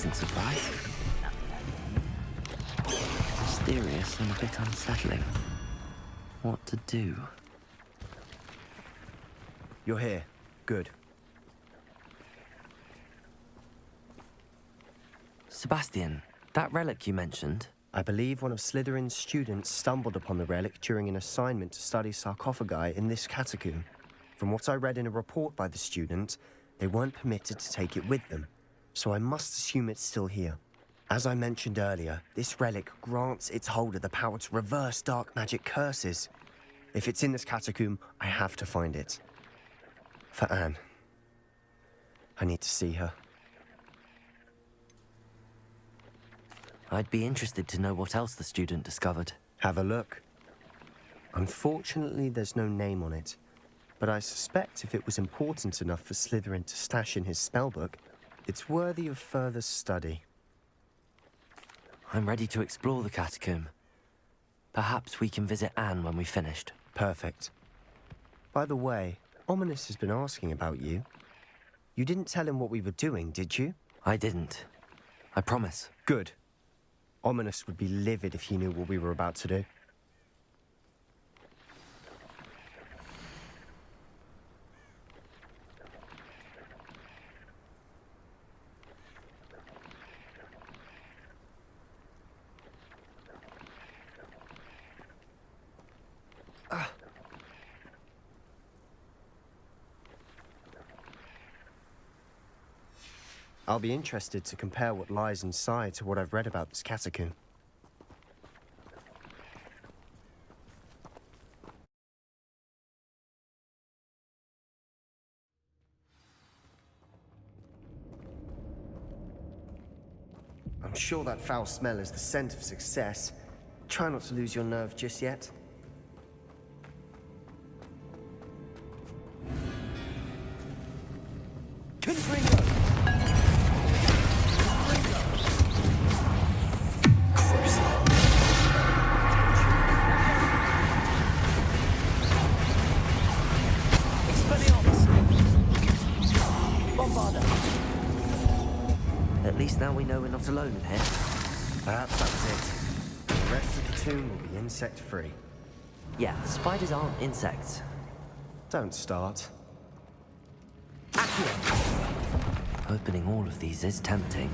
pleasant surprise. Mysterious and a bit unsettling. What to do? You're here. Good. Sebastian, that relic you mentioned? I believe one of Slytherin's students stumbled upon the relic during an assignment to study sarcophagi in this catacomb. From what I read in a report by the student, they weren't permitted to take it with them, so I must assume it's still here. As I mentioned earlier, this relic grants its holder the power to reverse dark magic curses. If it's in this catacomb, I have to find it. For Anne. I need to see her. I'd be interested to know what else the student discovered. Have a look. Unfortunately, there's no name on it, but I suspect if it was important enough for Slytherin to stash in his spellbook, it's worthy of further study. I'm ready to explore the catacomb. Perhaps we can visit Anne when we've finished. Perfect. By the way, Ominous has been asking about you. You didn't tell him what we were doing, did you? I didn't. I promise. Good. Ominous would be livid if he knew what we were about to do. I'll be interested to compare what lies inside to what I've read about this catacomb. I'm sure that foul smell is the scent of success. Try not to lose your nerve just yet. At least now we know we're not alone in here. Perhaps that's it. The rest of the tomb will be insect-free. Yeah, spiders aren't insects. Don't start. Opening all of these is tempting.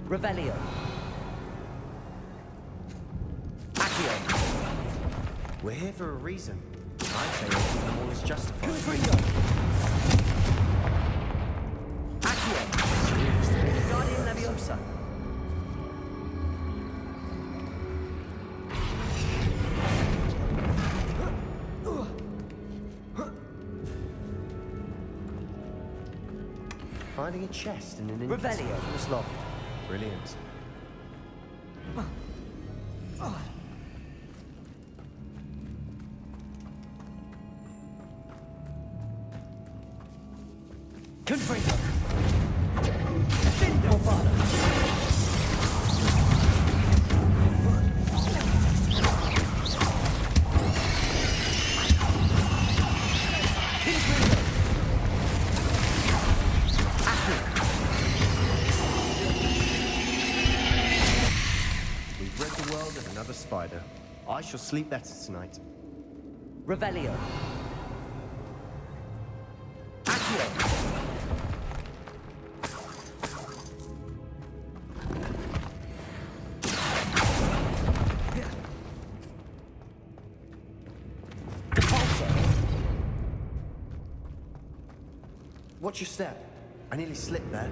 Revelio. We're here for a reason. I'd say opening them all is justified. Guardian Leviosa. Finding a chest in an Revelio. inconspicuous loft. Brilliant. Confringo. We've rid the world of another spider. I shall sleep better tonight. Revelio. Watch your step. I nearly slipped there.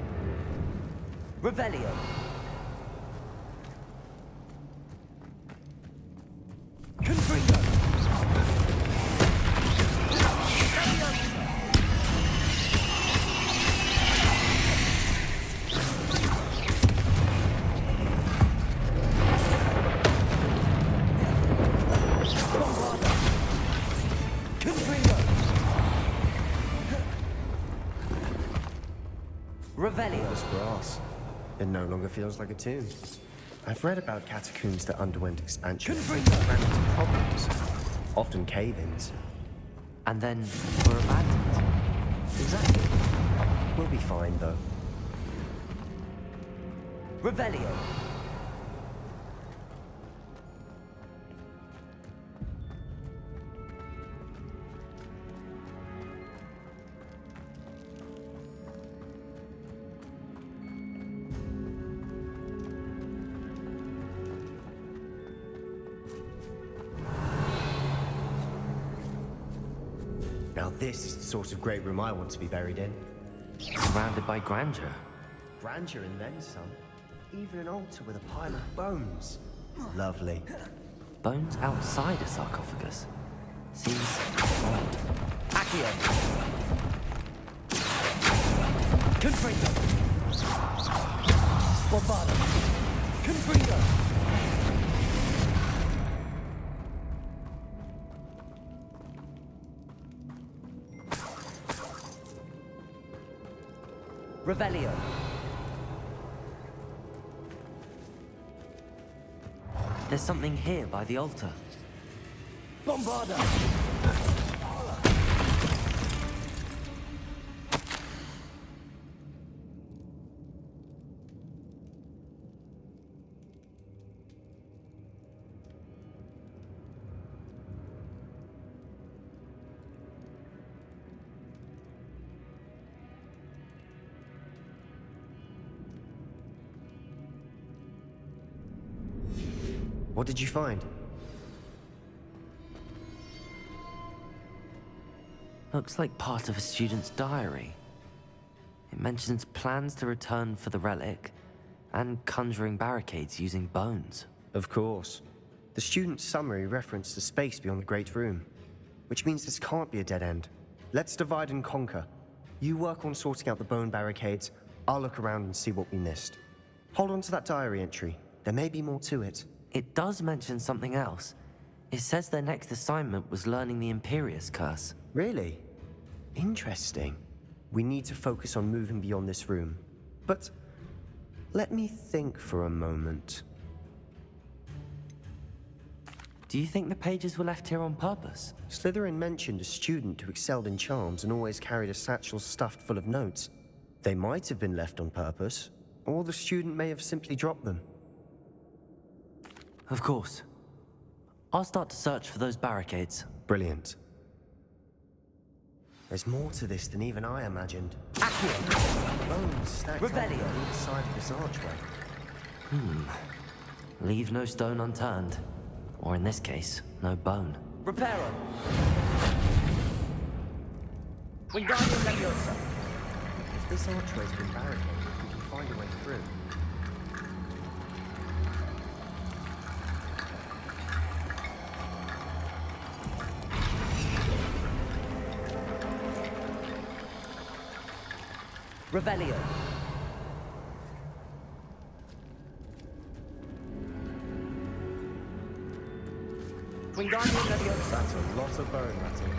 Revelio. Confringo. Revelio. This grass. It no longer feels like a tomb. I've read about catacombs that underwent expansion and ran into problems. Often cave-ins. And then were abandoned. Exactly. We'll be fine, though. Revelio. Now this is the sort of great room I want to be buried in. Surrounded by grandeur. Grandeur and then some. Even an altar with a pile of bones. Lovely. Bones outside a sarcophagus. Seems odd. Accio! Confringo! Bombado! Confringo! Revelio. There's something here by the altar. Bombarda! What did you find? Looks like part of a student's diary. It mentions plans to return for the relic and conjuring barricades using bones. Of course. The student's summary referenced a space beyond the Great Room, which means this can't be a dead end. Let's divide and conquer. You work on sorting out the bone barricades, I'll look around and see what we missed. Hold on to that diary entry. There may be more to it. It does mention something else. It says their next assignment was learning the Imperius Curse. Really? Interesting. We need to focus on moving beyond this room. But let me think for a moment. Do you think the pages were left here on purpose? Slytherin mentioned a student who excelled in charms and always carried a satchel stuffed full of notes. They might have been left on purpose, or the student may have simply dropped them. Of course. I'll start to search for those barricades. Brilliant. There's more to this than even I imagined. Accio! Bones stacked Revelio. on either side of this archway. Leave no stone unturned. Or in this case, no bone. Reparo! Wingardium Leviosa! If this archway's been barricaded, we can find a way through. Revelio. Wingardium Leviosa. That's a lot of bone rattle.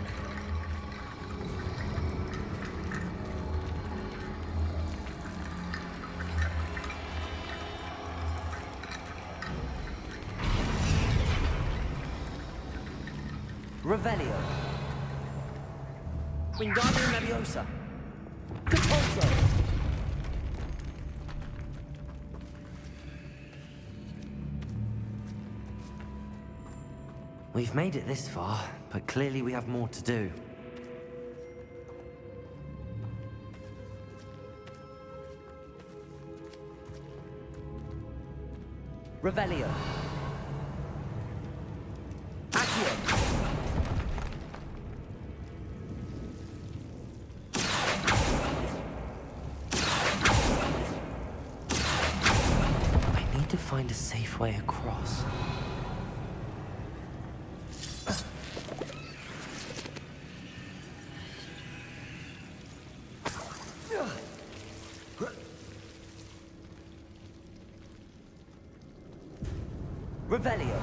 Revelio. Wingardium Leviosa. Compulso. We've made it this far, but clearly we have more to do. Revelio. Accio. I need to find a safe way across. Revelio.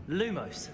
Lumos.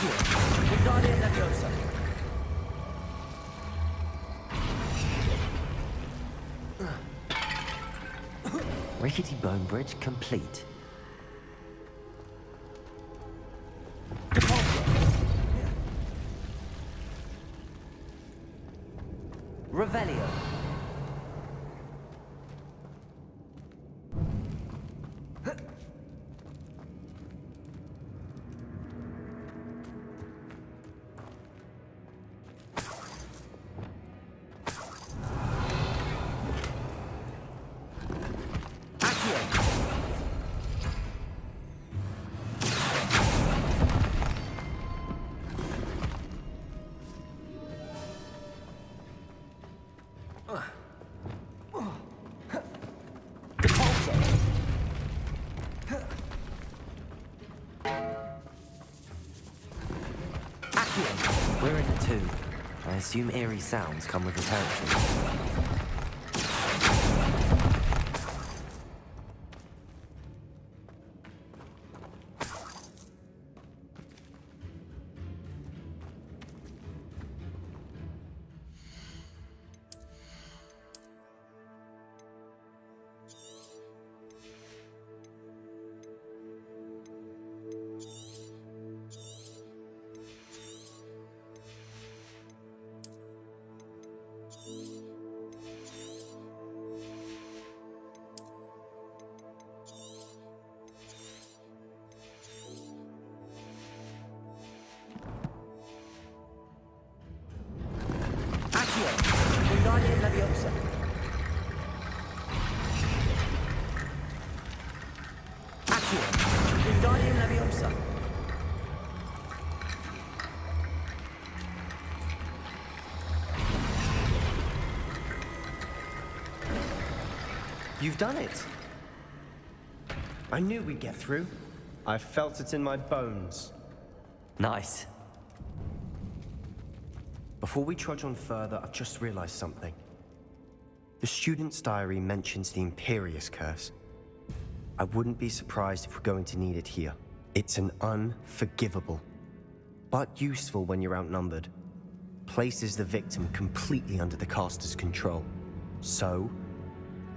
Accio! Wingardium Leviosa! Rickety bone bridge complete. Revelio. We're in a tomb. I assume eerie sounds come with the territory. Wingardium Leviosa! Accio! Wingardium Leviosa! You've done it! I knew we'd get through. I felt it in my bones. Nice. Before we trudge on further, I've just realized something. The student's diary mentions the Imperious Curse. I wouldn't be surprised if we're going to need it here. It's an unforgivable, but useful when you're outnumbered. Places the victim completely under the caster's control. So,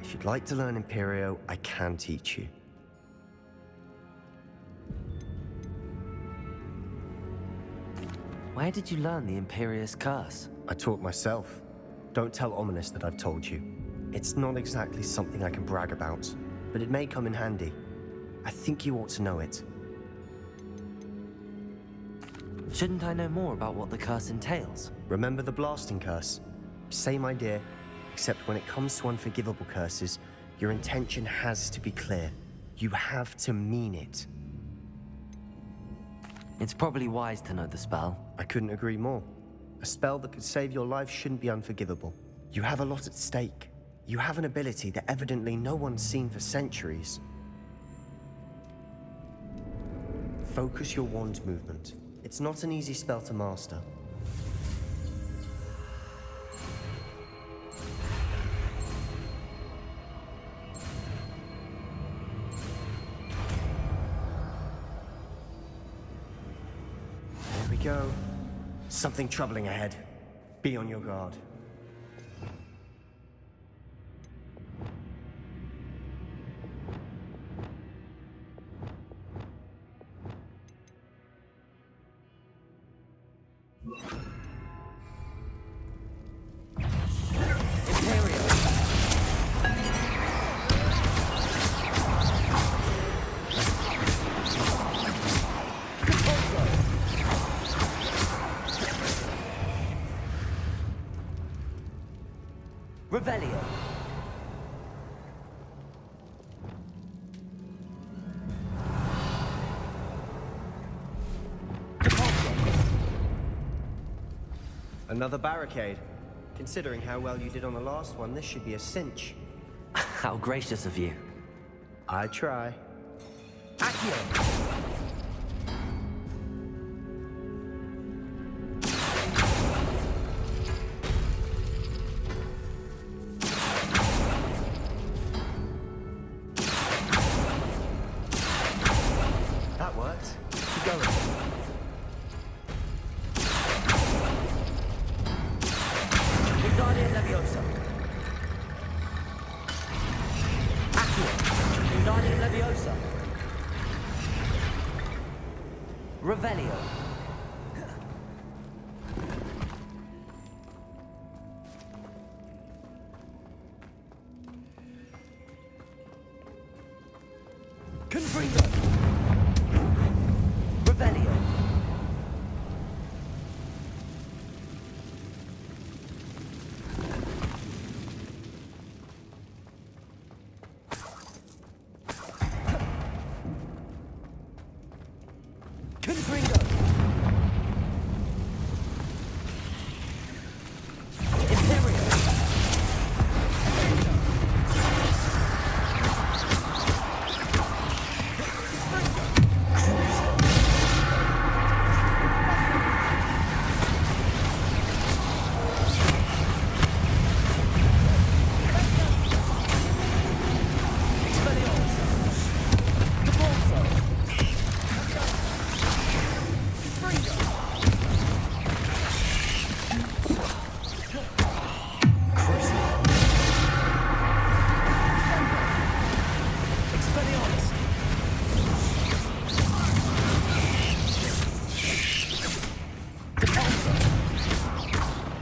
if you'd like to learn Imperio, I can teach you. Where did you learn the Imperious Curse? I taught myself. Don't tell Ominous that I've told you. It's not exactly something I can brag about, but it may come in handy. I think you ought to know it. Shouldn't I know more about what the curse entails? Remember the blasting curse? Same idea, except when it comes to unforgivable curses, your intention has to be clear. You have to mean it. It's probably wise to know the spell. I couldn't agree more. A spell that could save your life shouldn't be unforgivable. You have a lot at stake. You have an ability that evidently no one's seen for centuries. Focus your wand movement. It's not an easy spell to master. There we go. Something troubling ahead. Be on your guard. Revelio. Another barricade. Considering how well you did on the last one, this should be a cinch. How gracious of you. I try. Accio! That worked. Keep going. Revelio. Confringo. Revelio. Confringo. Imperio.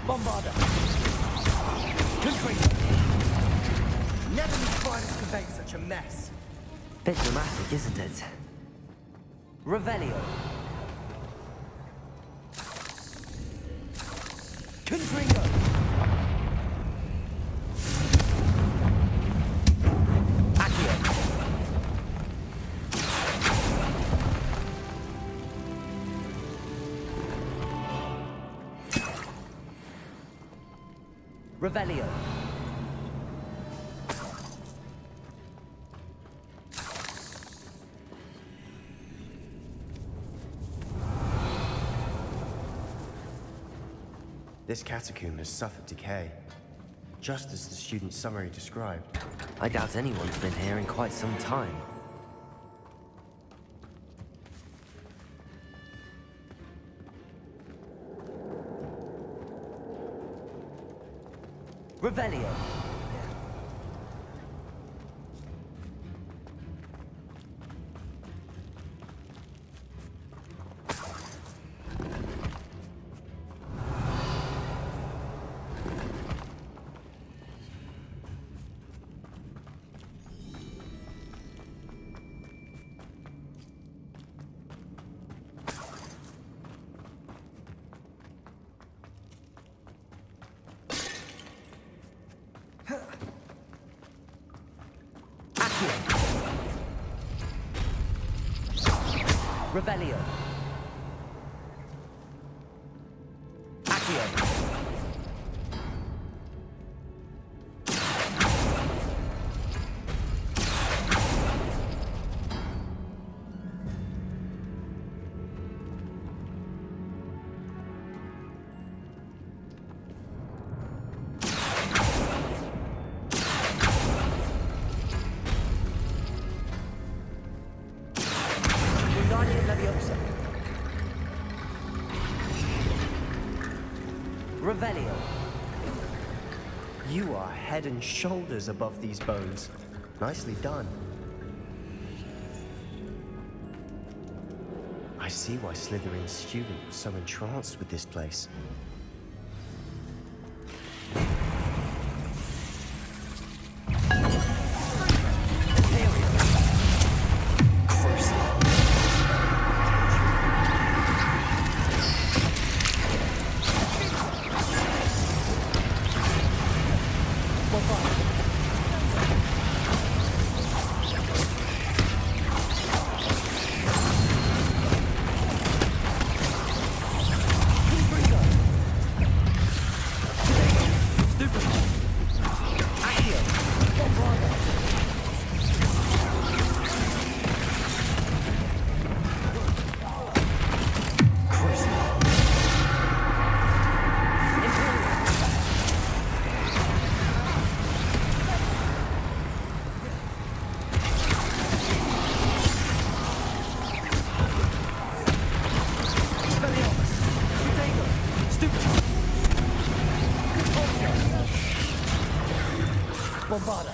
Bombarda. Confringo. Never knew spiders could make such a mess. Bit dramatic, isn't it? Revelio. Confringo. Accio. Revelio. This catacomb has suffered decay, just as the student's summary described. I doubt anyone's been here in quite some time. Revelio. Revelio. Accio. Revelio. You are head and shoulders above these bones. Nicely done. I see why Slytherin's student was so entranced with this place. Bombarda.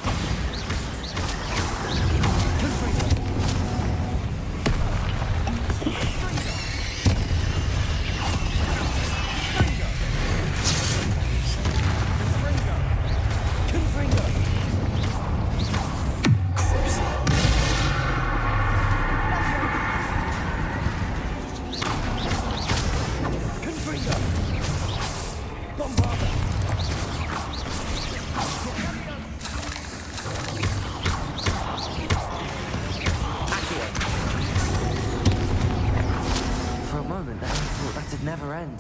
moment there, I thought that'd never end.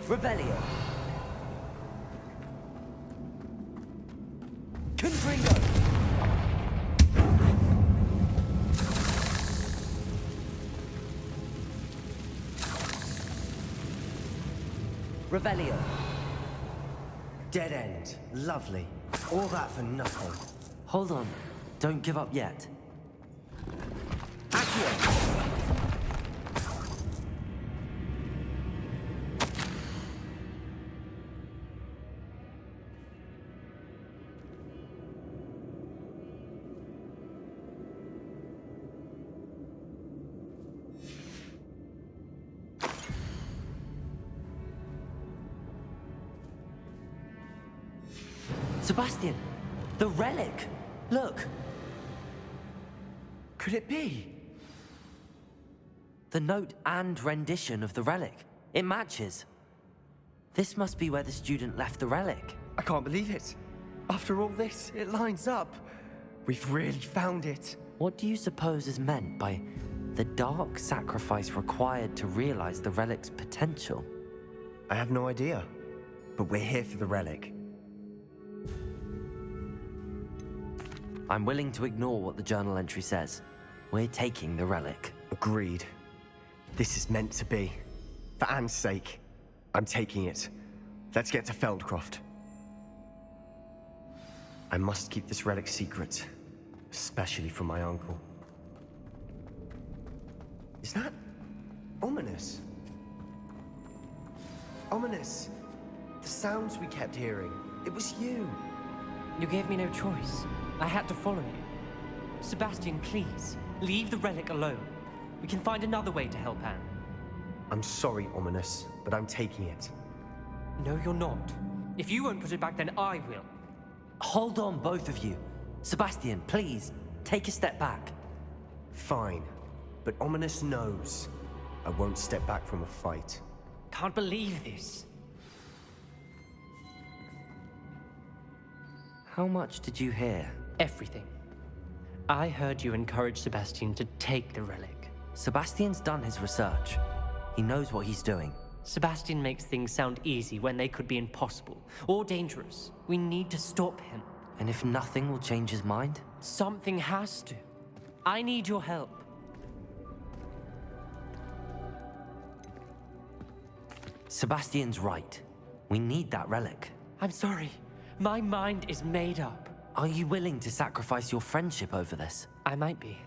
Revelio. Confringo. Revelio. Dead end. Lovely. All that for nothing. Hold on. Don't give up yet. Accio! Sebastian! The relic! Look! Could it be? The note and rendition of the relic. It matches. This must be where the student left the relic. I can't believe it. After all this, it lines up. We've really found it. What do you suppose is meant by the dark sacrifice required to realize the relic's potential? I have no idea. But we're here for the relic. I'm willing to ignore what the journal entry says. We're taking the relic. Agreed. This is meant to be. For Anne's sake, I'm taking it. Let's get to Feldcroft. I must keep this relic secret, especially from my uncle. Is that ominous? Ominous. The sounds we kept hearing. It was you. You gave me no choice. I had to follow you. Sebastian, please, leave the relic alone. We can find another way to help Anne. I'm sorry, Ominous, but I'm taking it. No, you're not. If you won't put it back, then I will. Hold on, both of you. Sebastian, please, take a step back. Fine, but Ominous knows I won't step back from a fight. Can't believe this. How much did you hear? Everything. I heard you encourage Sebastian to take the relic. Sebastian's done his research. He knows what he's doing. Sebastian makes things sound easy when they could be impossible or dangerous. We need to stop him. And if nothing will change his mind? Something has to. I need your help. Sebastian's right. We need that relic. I'm sorry. My mind is made up. Are you willing to sacrifice your friendship over this? I might be.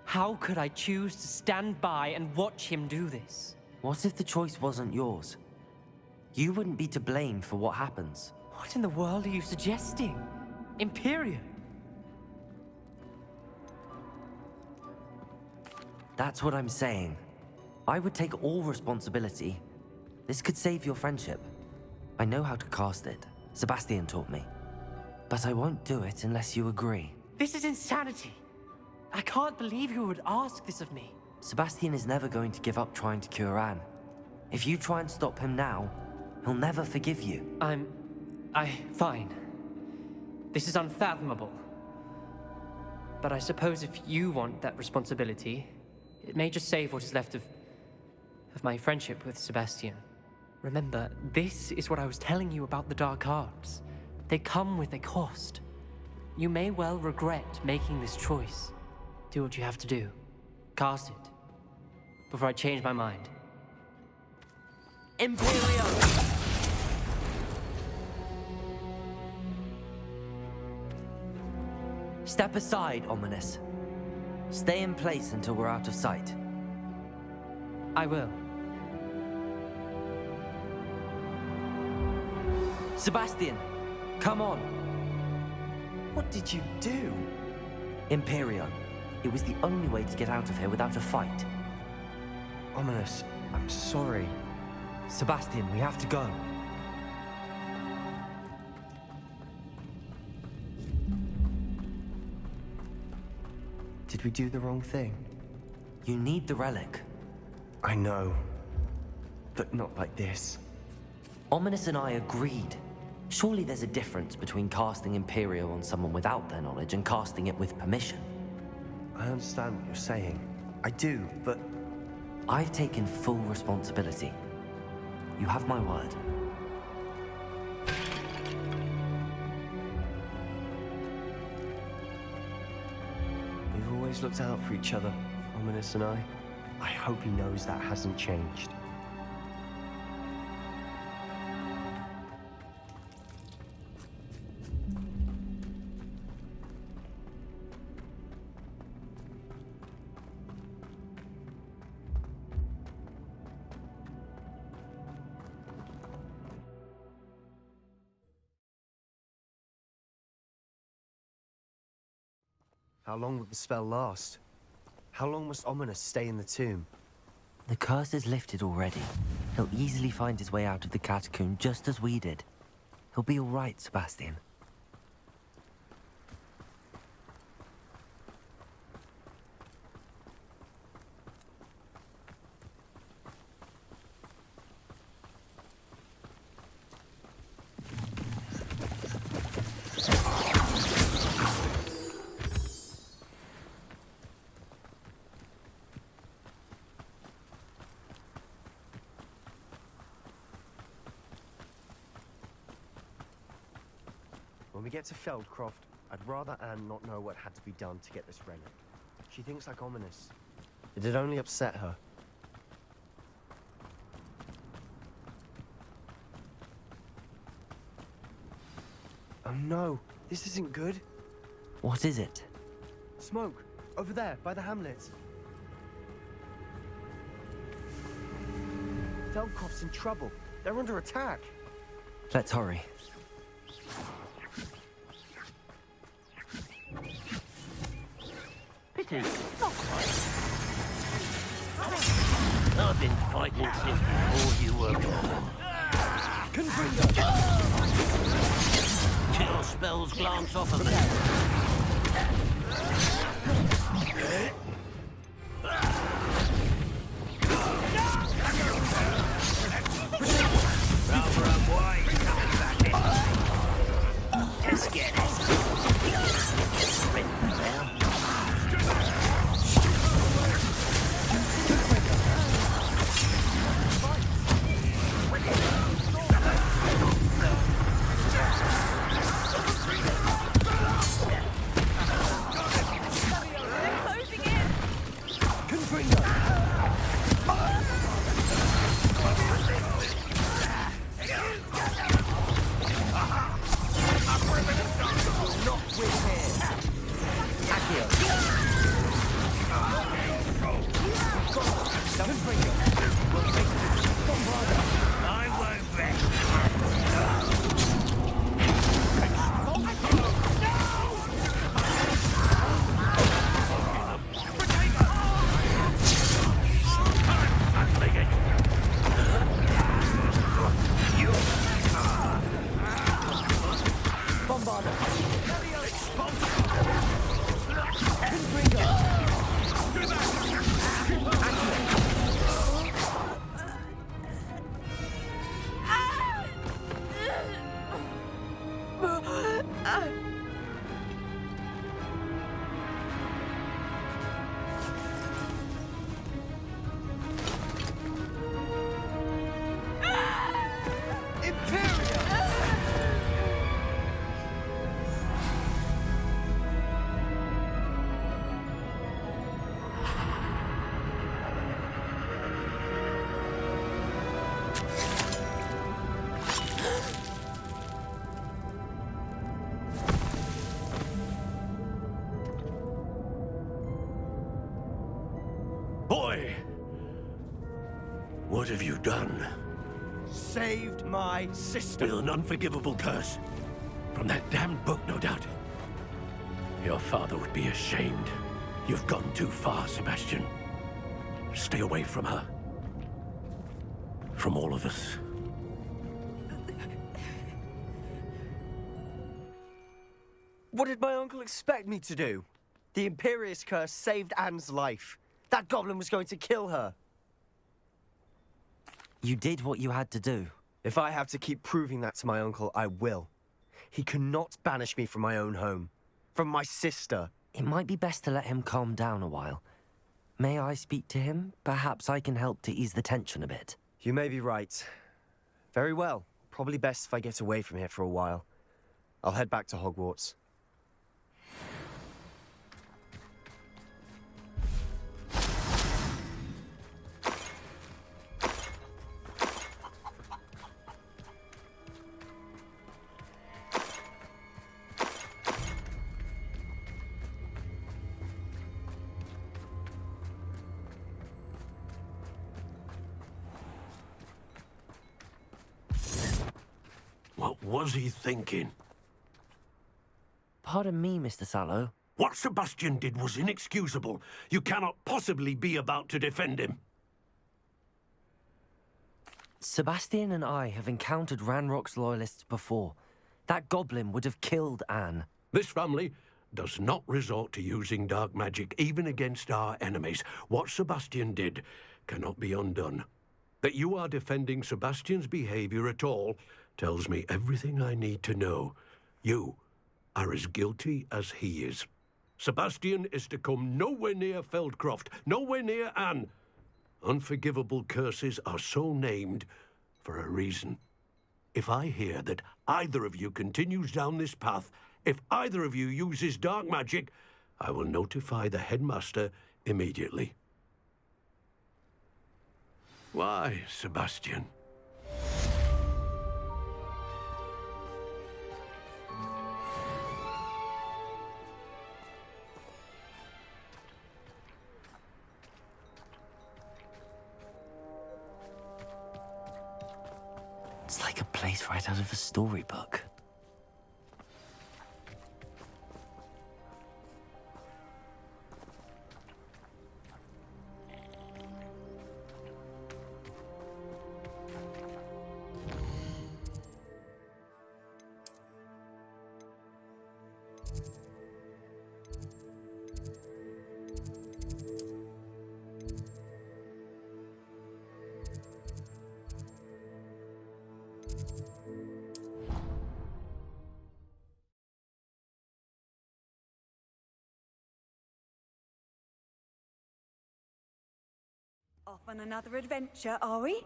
How could I choose to stand by and watch him do this? What if the choice wasn't yours? You wouldn't be to blame for what happens. What in the world are you suggesting? Imperium? That's what I'm saying. I would take all responsibility. This could save your friendship. I know how to cast it. Sebastian taught me. But I won't do it unless you agree. This is insanity. I can't believe you would ask this of me. Sebastian is never going to give up trying to cure Anne. If you try and stop him now, he'll never forgive you. Fine. This is unfathomable. But I suppose if you want that responsibility, it may just save what is left of my friendship with Sebastian. Remember, this is what I was telling you about the dark arts. They come with a cost. You may well regret making this choice. Do what you have to do. Cast it. Before I change my mind. Imperium! Step aside, Ominous. Stay in place until we're out of sight. I will. Sebastian, come on. What did you do? Imperium. It was the only way to get out of here without a fight. Ominous, I'm sorry. Sebastian, we have to go. Did we do the wrong thing? You need the relic. I know. But not like this. Ominous and I agreed. Surely there's a difference between casting Imperial on someone without their knowledge and casting it with permission. I understand what you're saying. I do, but I've taken full responsibility. You have my word. we've always looked out for each other, Ominous and I. I hope he knows that hasn't changed. How long will the spell last? How long must Ominous stay in the tomb? The curse is lifted already. He'll easily find his way out of the catacomb just as we did. He'll be all right, Sebastian. When we get to Feldcroft, I'd rather Anne not know what had to be done to get this relic. She thinks like Ominous. It'd only upset her. Oh no, this isn't good. What is it? Smoke, over there, by the hamlet. Feldcroft's in trouble. They're under attack. Let's hurry. Pity, not quite. I've been fighting since before you were born. Chill spells glance off of me. Let's get it. Boy! What have you done? Saved my sister. With an unforgivable curse. From that damned book, no doubt. Your father would be ashamed. You've gone too far, Sebastian. Stay away from her. From all of us. What did my uncle expect me to do? The Imperious curse saved Anne's life. That goblin was going to kill her. You did what you had to do. If I have to keep proving that to my uncle, I will. He cannot banish me from my own home. From my sister. It might be best to let him calm down a while. May I speak to him? Perhaps I can help to ease the tension a bit. You may be right. Very well. Probably best if I get away from here for a while. I'll head back to Hogwarts. What was he thinking? Pardon me, Mr. Sallow. What Sebastian did was inexcusable. You cannot possibly be about to defend him. Sebastian and I have encountered Ranrok's loyalists before. That goblin would have killed Anne. This family does not resort to using dark magic, even against our enemies. What Sebastian did cannot be undone. That you are defending Sebastian's behavior at all tells me everything I need to know. You are as guilty as he is. Sebastian is to come nowhere near Feldcroft, nowhere near Anne. Unforgivable curses are so named for a reason. If I hear that either of you continues down this path, if either of you uses dark magic, I will notify the headmaster immediately. Why, Sebastian? It's like a place right out of a storybook. Off on another adventure, are we?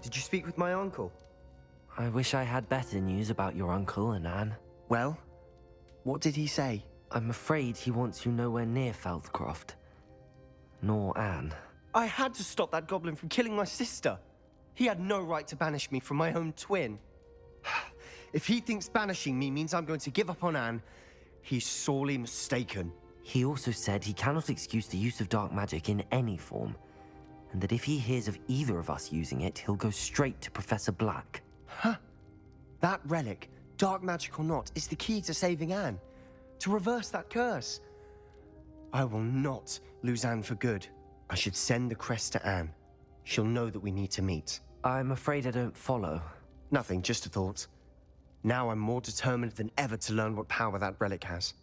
Did you speak with my uncle? I wish I had better news about your uncle and Anne. Well, what did he say? I'm afraid he wants you nowhere near Feldcroft. Nor Anne. I had to stop that goblin from killing my sister. He had no right to banish me from my own twin. If he thinks banishing me means I'm going to give up on Anne, he's sorely mistaken. He also said he cannot excuse the use of dark magic in any form, and that if he hears of either of us using it, he'll go straight to Professor Black. Huh? That relic, dark magic or not, is the key to saving Anne. To reverse that curse. I will not lose Anne for good. I should send the crest to Anne. She'll know that we need to meet. I'm afraid I don't follow. Nothing, just a thought. Now I'm more determined than ever to learn what power that relic has.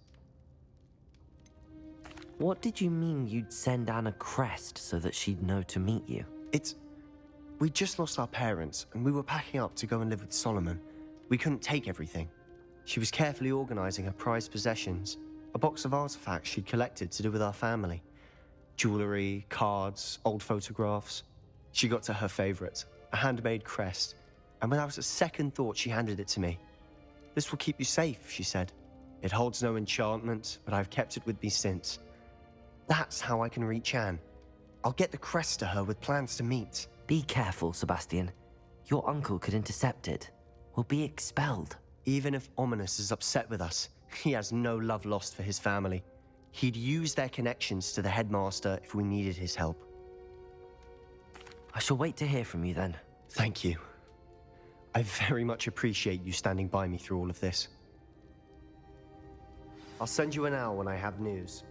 What did you mean you'd send Anne a crest so that she'd know to meet you? We just lost our parents, and we were packing up to go and live with Solomon. We couldn't take everything. She was carefully organizing her prized possessions, a box of artifacts she'd collected to do with our family. Jewelry, cards, old photographs. She got to her favorite, a handmade crest, and without a second thought, she handed it to me. "This will keep you safe," she said. "It holds no enchantment, but I've kept it with me since. That's how I can reach Anne. I'll get the crest to her with plans to meet." Be careful, Sebastian. Your uncle could intercept it. We'll be expelled. Even if Ominous is upset with us, he has no love lost for his family. He'd use their connections to the headmaster if we needed his help. I shall wait to hear from you then. Thank you. I very much appreciate you standing by me through all of this. I'll send you an owl when I have news.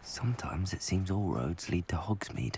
Sometimes it seems all roads lead to Hogsmeade.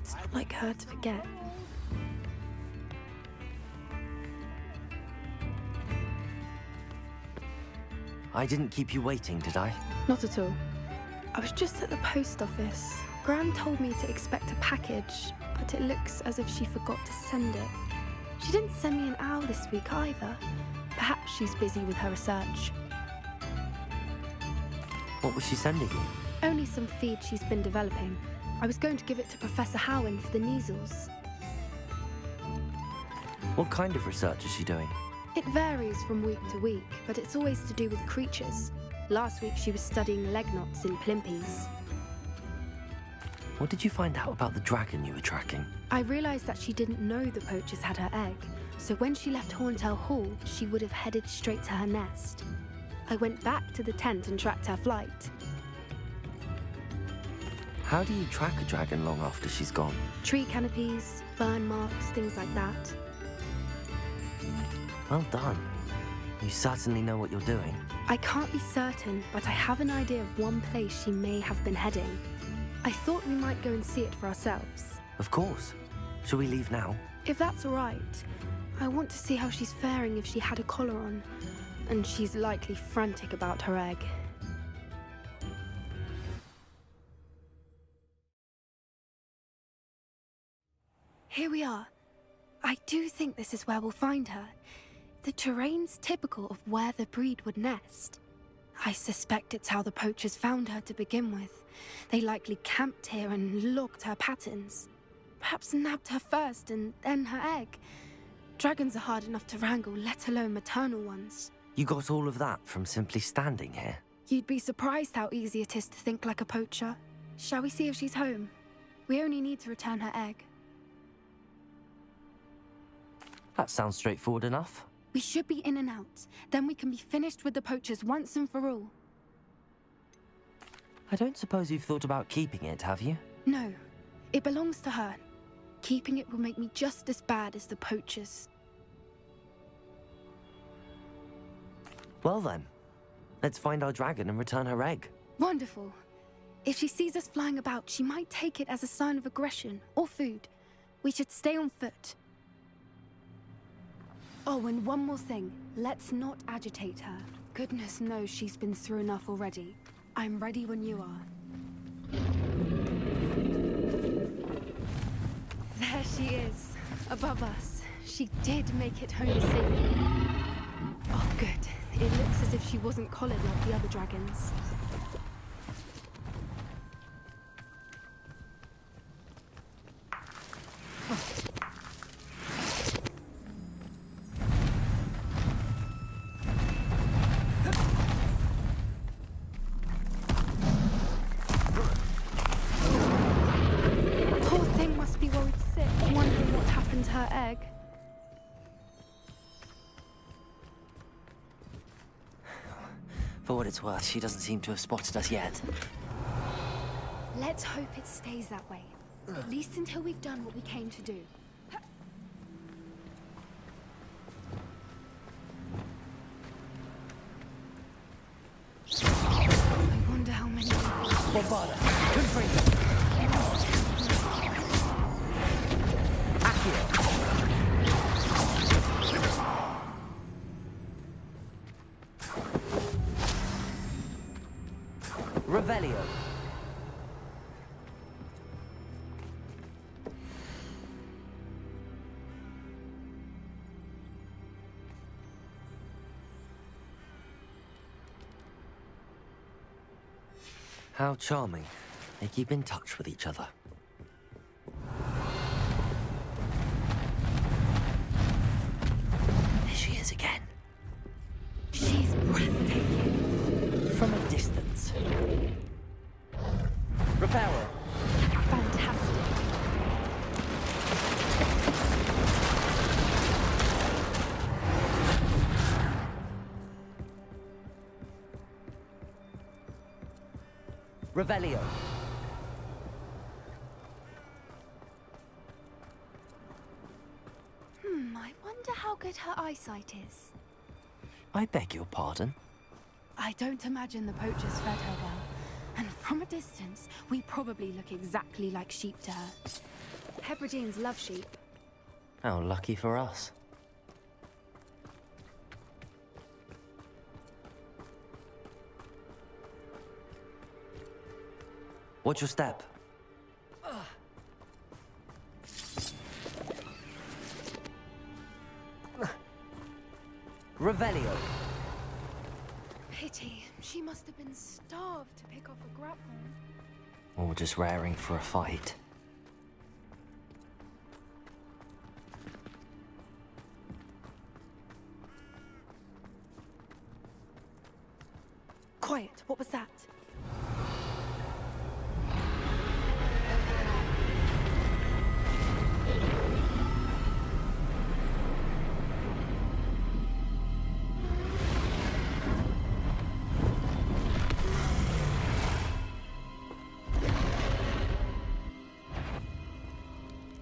It's not like her to forget. I didn't keep you waiting, did I? Not at all. I was just at the post office. Gran told me to expect a package, but it looks as if she forgot to send it. She didn't send me an owl this week either. Perhaps she's busy with her research. What was she sending you? Only some feed she's been developing. I was going to give it to Professor Howen for the measles. What kind of research is she doing? It varies from week to week, but it's always to do with creatures. Last week she was studying leg knots in plimpies. What did you find out about the dragon you were tracking? I realized that she didn't know the poachers had her egg, so when she left Horntail Hall, she would have headed straight to her nest. I went back to the tent and tracked her flight. How do you track a dragon long after she's gone? Tree canopies, burn marks, things like that. Well done. You certainly know what you're doing. I can't be certain, but I have an idea of one place she may have been heading. I thought we might go and see it for ourselves. Of course. Shall we leave now? If that's all right. I want to see how she's faring if she had a collar on. And she's likely frantic about her egg. Here we are. I do think this is where we'll find her. The terrain's typical of where the breed would nest. I suspect it's how the poachers found her to begin with. They likely camped here and logged her patterns. Perhaps nabbed her first and then her egg. Dragons are hard enough to wrangle, let alone maternal ones. You got all of that from simply standing here? You'd be surprised how easy it is to think like a poacher. Shall we see if she's home? We only need to return her egg. That sounds straightforward enough. We should be in and out. Then we can be finished with the poachers once and for all. I don't suppose you've thought about keeping it, have you? No. It belongs to her. Keeping it will make me just as bad as the poachers. Well then, let's find our dragon and return her egg. Wonderful. If she sees us flying about, she might take it as a sign of aggression or food. We should stay on foot. Oh, and one more thing. Let's not agitate her. Goodness knows she's been through enough already. I'm ready when you are. There she is, above us. She did make it home safely. Oh, good. It looks as if she wasn't collared like the other dragons. Poor thing must be worried sick, wondering what happened to her egg. For what it's worth, she doesn't seem to have spotted us yet. Let's hope it stays that way. At least until we've done what we came to do. I wonder how many people... Bombarda! Confringo! Accio! Revelio! How charming. They keep in touch with each other. There she is again. She's breathtaking. From a distance. Reparo. Fantastic. Revelio. I wonder how good her eyesight is. I beg your pardon? I don't imagine the poachers fed her well. And from a distance, we probably look exactly like sheep to her. Hebrideans love sheep. How lucky for us. Watch your step. Revelio. Pity. She must have been starved to pick off a grapple. Or just raring for a fight. Quiet. What was that?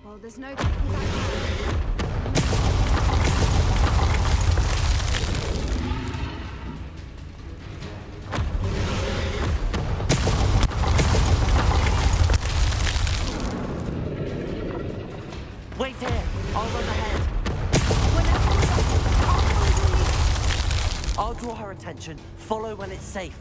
Well, there's no taking back now. Wait here! I'll run ahead. Whenever you're ready, I'll follow your lead. I'll draw her attention. Follow when it's safe.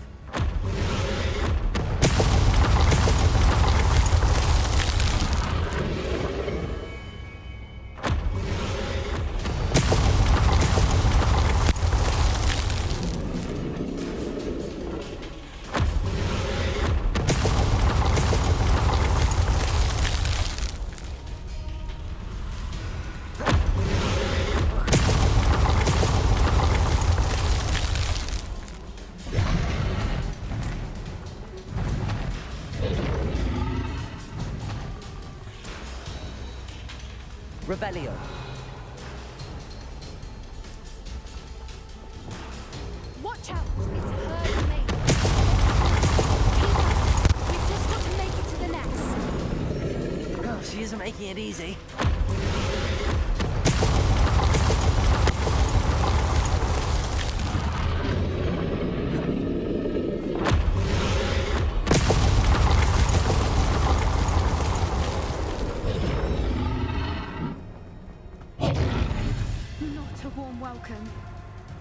Revelio. Watch out! It's her mate. Keep up. We've just got to make it to the nest. Oh, she isn't making it easy. Not a warm than welcome.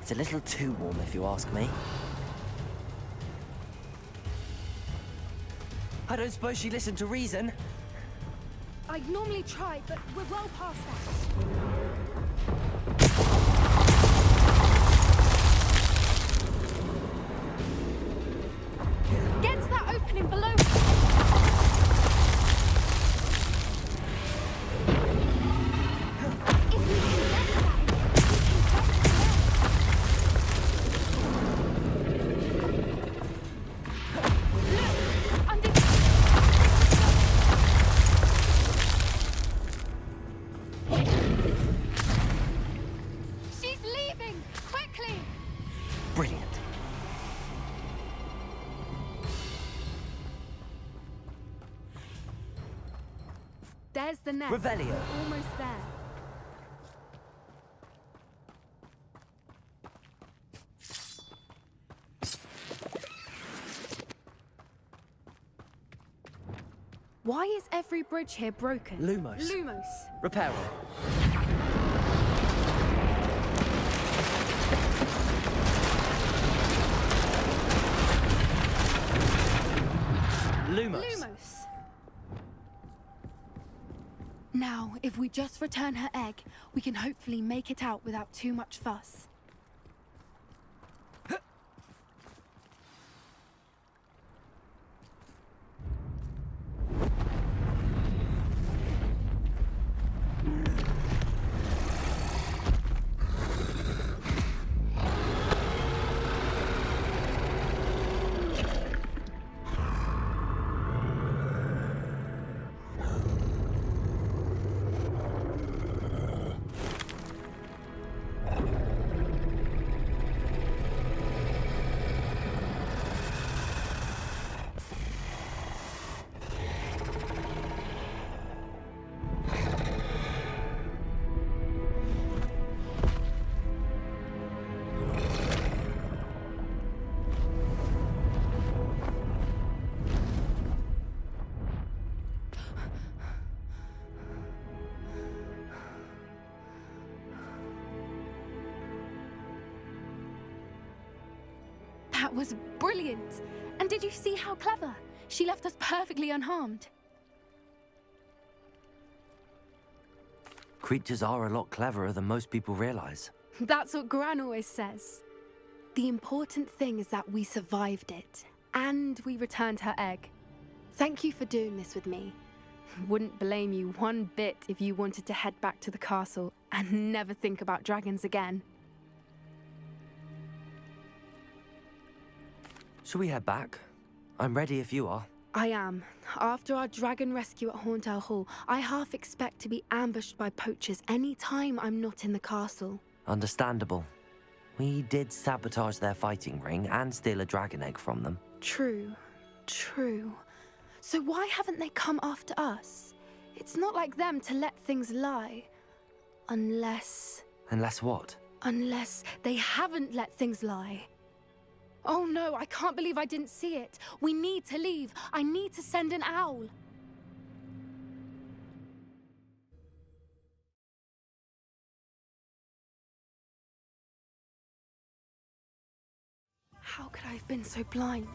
It's a little too warm, if you ask me. I don't suppose she listened to reason. I'd normally try, but we're well past that. Get to that opening below. There's the nest. Revelio. We're almost there. Why is every bridge here broken? Lumos. Lumos. Repair it. Lumos. Lumos. Now, if we just return her egg, we can hopefully make it out without too much fuss. That was brilliant! And did you see how clever? She left us perfectly unharmed. Creatures are a lot cleverer than most people realize. That's what Gran always says. The important thing is that we survived it, and we returned her egg. Thank you for doing this with me. Wouldn't blame you one bit if you wanted to head back to the castle and never think about dragons again. Shall we head back? I'm ready if you are. I am. After our dragon rescue at Horntail Hall, I half expect to be ambushed by poachers any time I'm not in the castle. Understandable. We did sabotage their fighting ring and steal a dragon egg from them. True. True. So why haven't they come after us? It's not like them to let things lie. Unless... Unless what? Unless they haven't let things lie. Oh no, I can't believe I didn't see it. We need to leave. I need to send an owl. How could I have been so blind?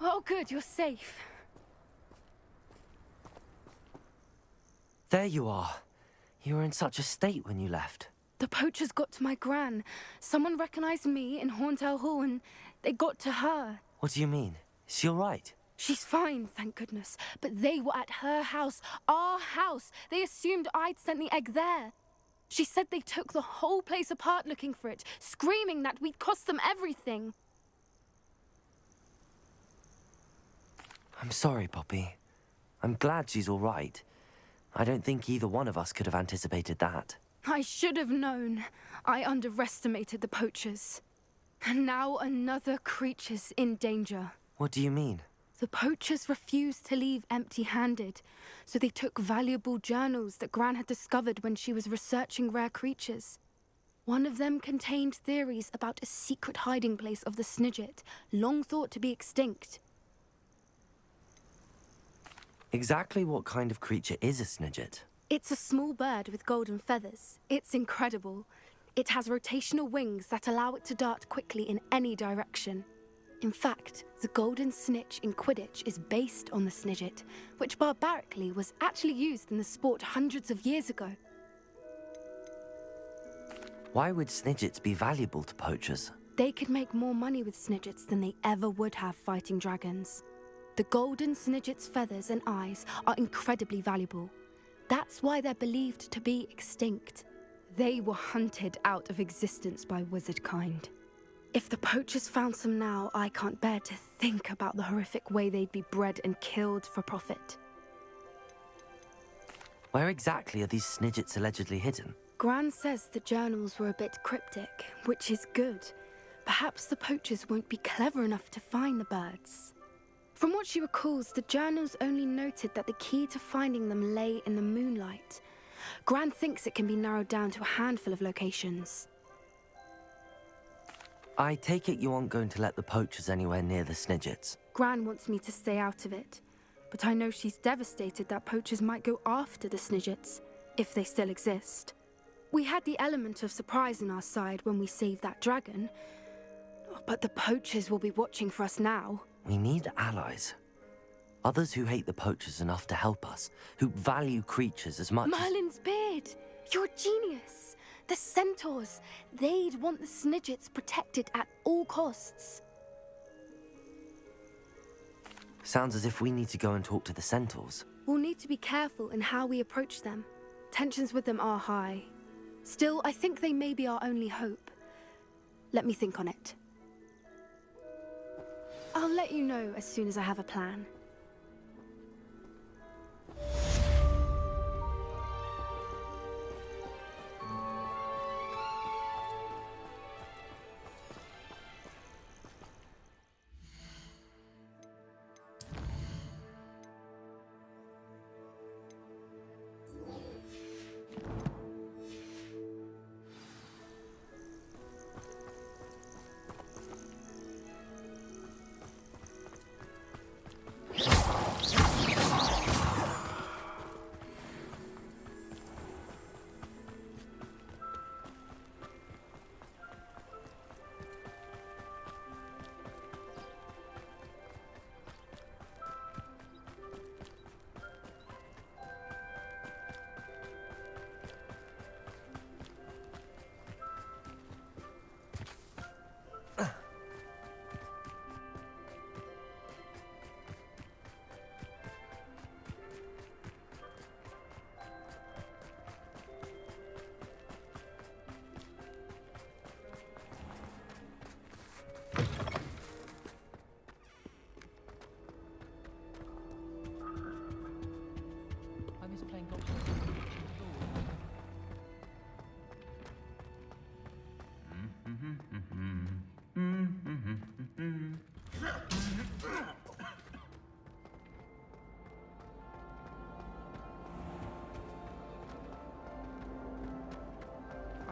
Oh, good, you're safe. There you are. You were in such a state when you left. The poachers got to my gran. Someone recognized me in Horntail Hall and they got to her. What do you mean? Is she all right? She's fine, thank goodness. But they were at her house, our house. They assumed I'd sent the egg there. She said they took the whole place apart looking for it, screaming that we'd cost them everything. I'm sorry, Poppy. I'm glad she's all right. I don't think either one of us could have anticipated that. I should have known. I underestimated the poachers. And now another creature's in danger. What do you mean? The poachers refused to leave empty-handed, so they took valuable journals that Gran had discovered when she was researching rare creatures. One of them contained theories about a secret hiding place of the snidget, long thought to be extinct. Exactly what kind of creature is a snidget? It's a small bird with golden feathers. It's incredible. It has rotational wings that allow it to dart quickly in any direction. In fact, the golden snitch in Quidditch is based on the snidget, which barbarically was actually used in the sport hundreds of years ago. Why would snidgets be valuable to poachers? They could make more money with snidgets than they ever would have fighting dragons. The golden snidget's feathers and eyes are incredibly valuable. That's why they're believed to be extinct. They were hunted out of existence by wizard kind. If the poachers found some now, I can't bear to think about the horrific way they'd be bred and killed for profit. Where exactly are these snidgets allegedly hidden? Gran says the journals were a bit cryptic, which is good. Perhaps the poachers won't be clever enough to find the birds. From what she recalls, the journals only noted that the key to finding them lay in the moonlight. Gran thinks it can be narrowed down to a handful of locations. I take it you aren't going to let the poachers anywhere near the snidgets. Gran wants me to stay out of it, but I know she's devastated that poachers might go after the snidgets, if they still exist. We had the element of surprise on our side when we saved that dragon, but the poachers will be watching for us now. We need allies. Others who hate the poachers enough to help us, who value creatures as much Merlin's beard! You're a genius! The centaurs! They'd want the snidgets protected at all costs. Sounds as if we need to go and talk to the centaurs. We'll need to be careful in how we approach them. Tensions with them are high. Still, I think they may be our only hope. Let me think on it. I'll let you know as soon as I have a plan.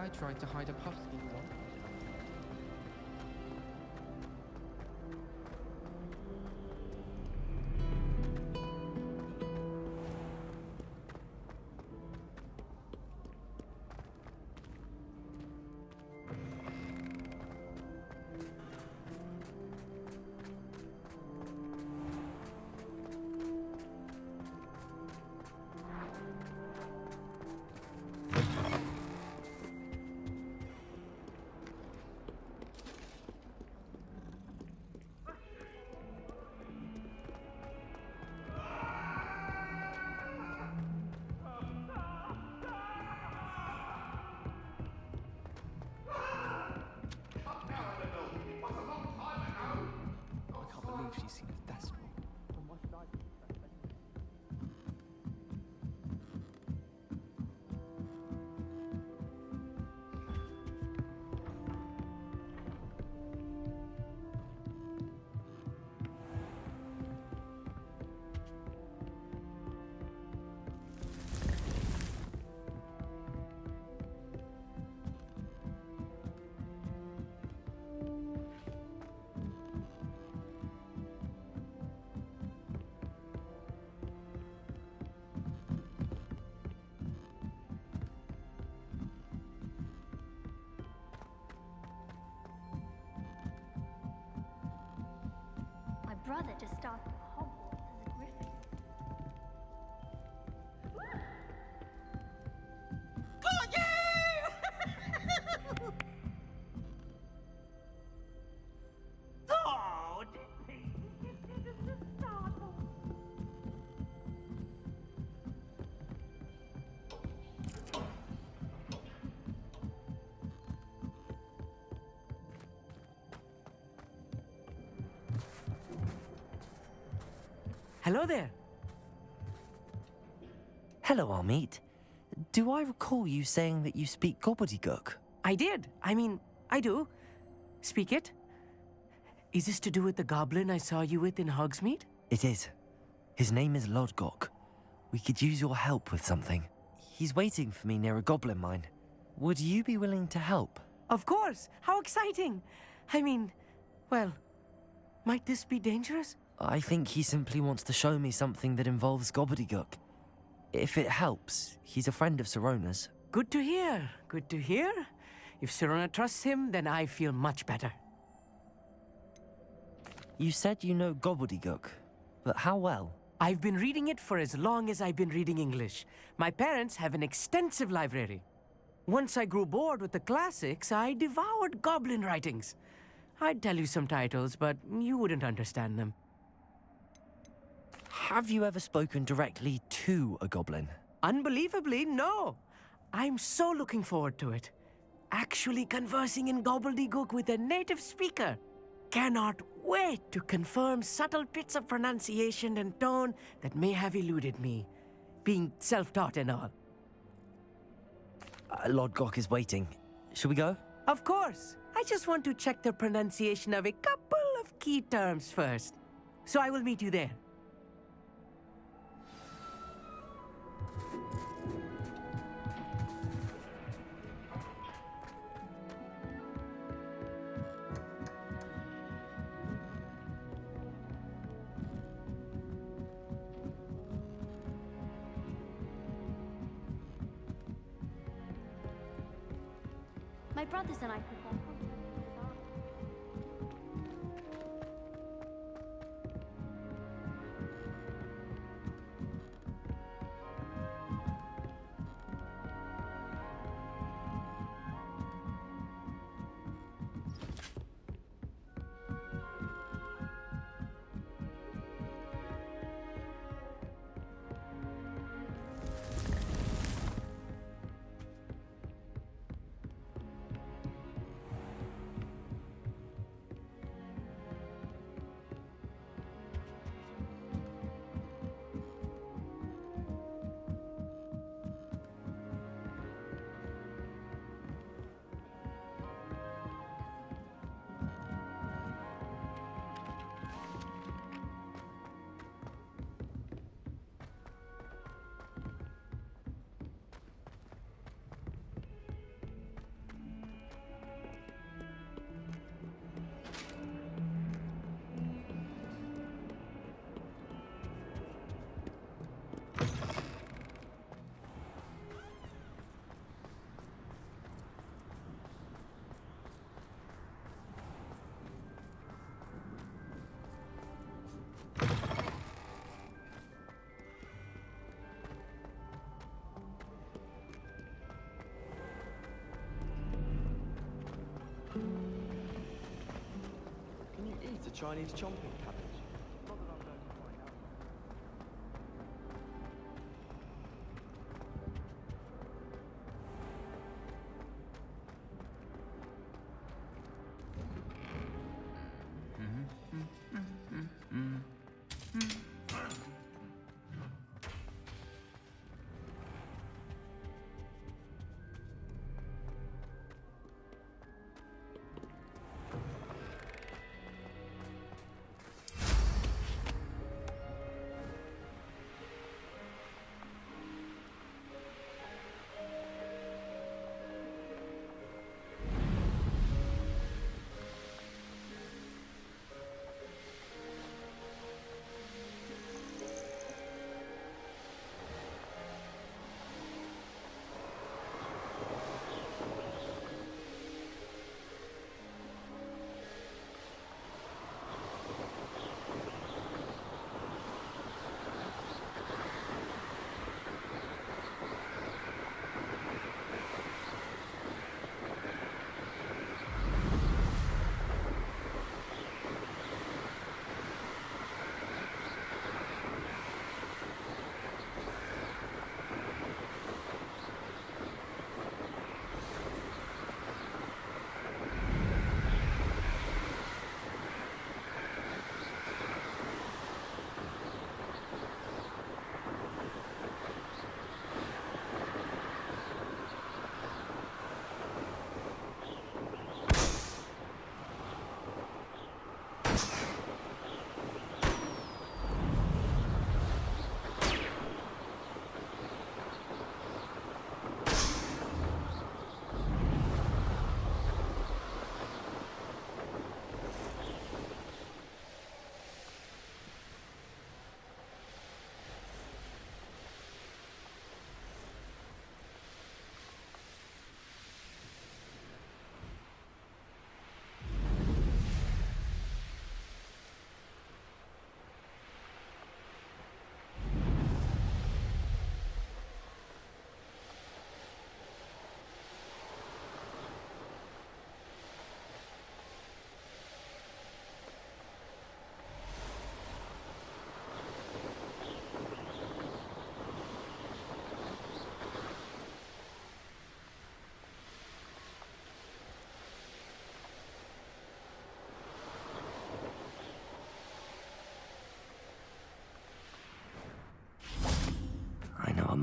I tried to hide a puff. She's seen a thestral. brother just started Hogwarts as a griffin. Hello there. Hello, Amit. Do I recall you saying that you speak gobbledygook? I did. I do. Speak it. Is this to do with the goblin I saw you with in Hogsmeade? It is. His name is Lodgok. We could use your help with something. He's waiting for me near a goblin mine. Would you be willing to help? Of course. How exciting. Well, might this be dangerous? I think he simply wants to show me something that involves gobbledygook. If it helps, he's a friend of Sirona's. Good to hear. Good to hear. If Sirona trusts him, then I feel much better. You said you know gobbledygook, but how well? I've been reading it for as long as I've been reading English. My parents have an extensive library. Once I grew bored with the classics, I devoured goblin writings. I'd tell you some titles, but you wouldn't understand them. Have you ever spoken directly to a goblin? Unbelievably, no. I'm so looking forward to it. Actually conversing in gobbledygook with a native speaker. Cannot wait to confirm subtle bits of pronunciation and tone that may have eluded me, being self-taught and all. Lodgok is waiting. Shall we go? Of course. I just want to check the pronunciation of a couple of key terms first. So I will meet you there. My brothers and I prefer Hogwarts to the dark. Can you eat a Chinese chomping cabbage? Not that I'm going to find out.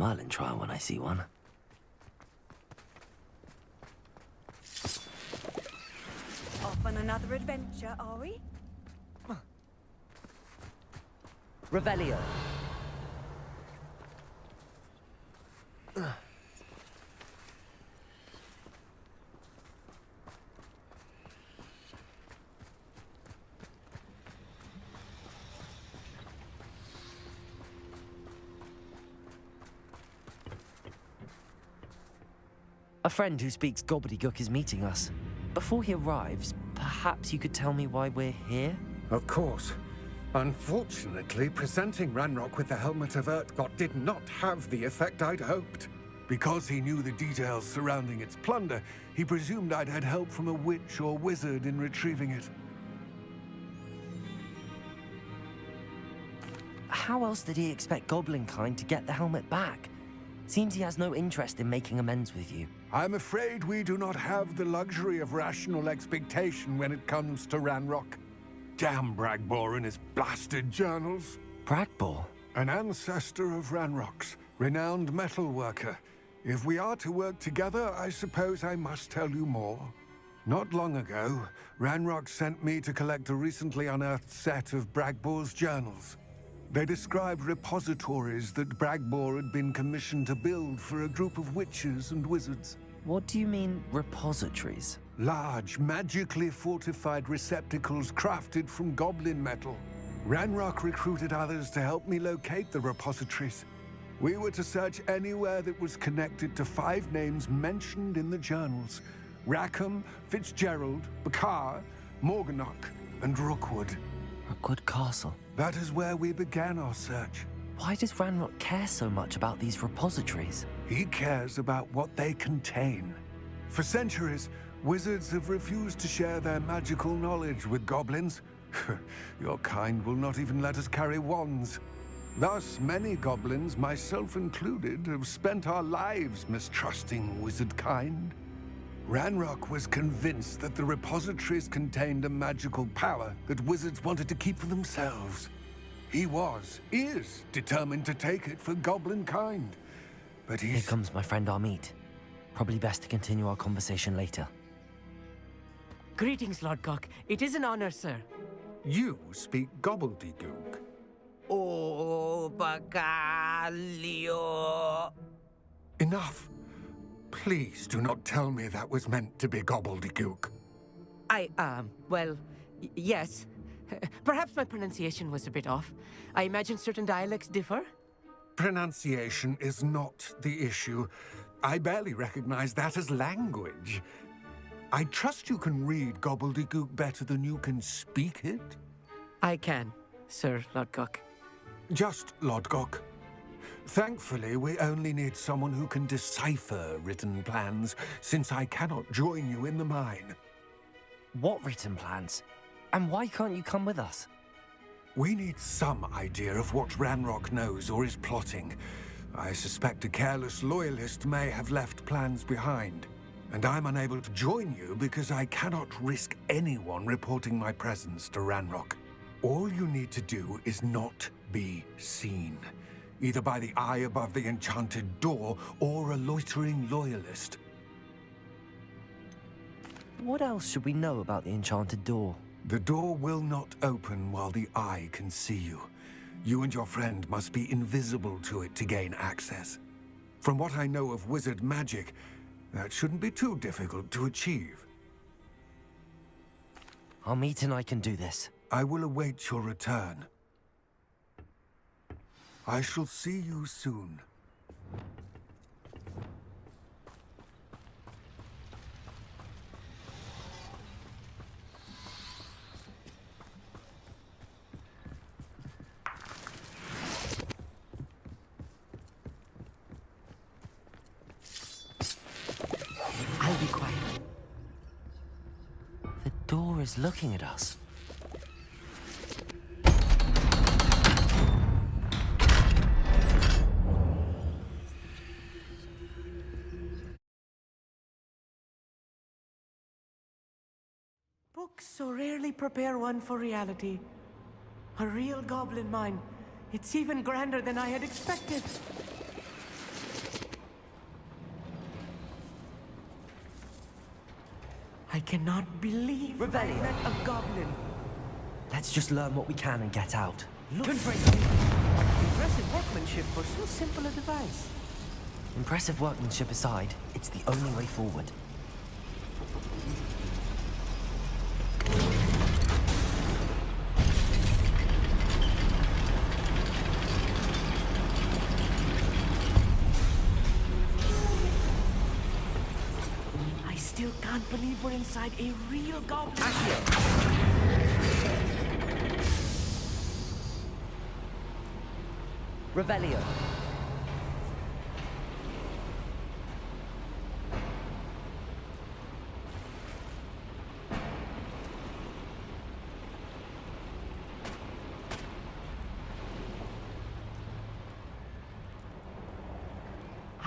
Merlin trial when I see one. Off on another adventure, are we? Revelio. A friend who speaks gobbledygook is meeting us. Before he arrives, perhaps you could tell me why we're here? Of course. Unfortunately, presenting Ranrok with the Helmet of Urtkot did not have the effect I'd hoped. Because he knew the details surrounding its plunder, he presumed I'd had help from a witch or wizard in retrieving it. How else did he expect Goblinkind to get the helmet back? Seems he has no interest in making amends with you. I'm afraid we do not have the luxury of rational expectation when it comes to Ranrok. Damn Bragbor and his blasted journals. Bragbor? An ancestor of Ranrock's, renowned metal worker. If we are to work together, I suppose I must tell you more. Not long ago, Ranrok sent me to collect a recently unearthed set of Bragbor's journals. They described repositories that Bragbor had been commissioned to build for a group of witches and wizards. What do you mean, repositories? Large, magically fortified receptacles crafted from goblin metal. Ranrok recruited others to help me locate the repositories. We were to search anywhere that was connected to 5 names mentioned in the journals: Rackham, Fitzgerald, Bakar, Morganach, and Rookwood. Rookwood Castle. That is where we began our search. Why does Ranrok care so much about these repositories? He cares about what they contain. For centuries, wizards have refused to share their magical knowledge with goblins. Your kind will not even let us carry wands. Thus, many goblins, myself included, have spent our lives mistrusting wizard kind. Ranrok was convinced that the repositories contained a magical power that wizards wanted to keep for themselves. He is determined to take it for goblin kind. But Here comes my friend Amit. Probably best to continue our conversation later. Greetings, Lodgok. It is an honor, sir. You speak gobbledygook. Oh, Bagalio. Enough. Please do not tell me that was meant to be gobbledygook. Well, yes. Perhaps my pronunciation was a bit off. I imagine certain dialects differ. Pronunciation is not the issue. I barely recognize that as language. I trust you can read gobbledygook better than you can speak it? I can, Sir Lodgok. Just Lodgok. Thankfully, we only need someone who can decipher written plans, since I cannot join you in the mine. What written plans? And why can't you come with us? We need some idea of what Ranrok knows or is plotting. I suspect a careless loyalist may have left plans behind. And I'm unable to join you because I cannot risk anyone reporting my presence to Ranrok. All you need to do is not be seen, either by the eye above the enchanted door or a loitering loyalist. What else should we know about the enchanted door? The door will not open while the eye can see you. You and your friend must be invisible to it to gain access. From what I know of wizard magic, that shouldn't be too difficult to achieve. Amit and I can do this. I will await your return. I shall see you soon. I'll be quiet. The door is looking at us. Books so rarely prepare one for reality. A real goblin mine. It's even grander than I had expected. I cannot believe I Revelio. met a goblin. Let's just learn what we can and get out. Look, impressive workmanship for so simple a device. Impressive workmanship aside, it's the only way forward. I still can't believe we're inside a real goblin. Revelio.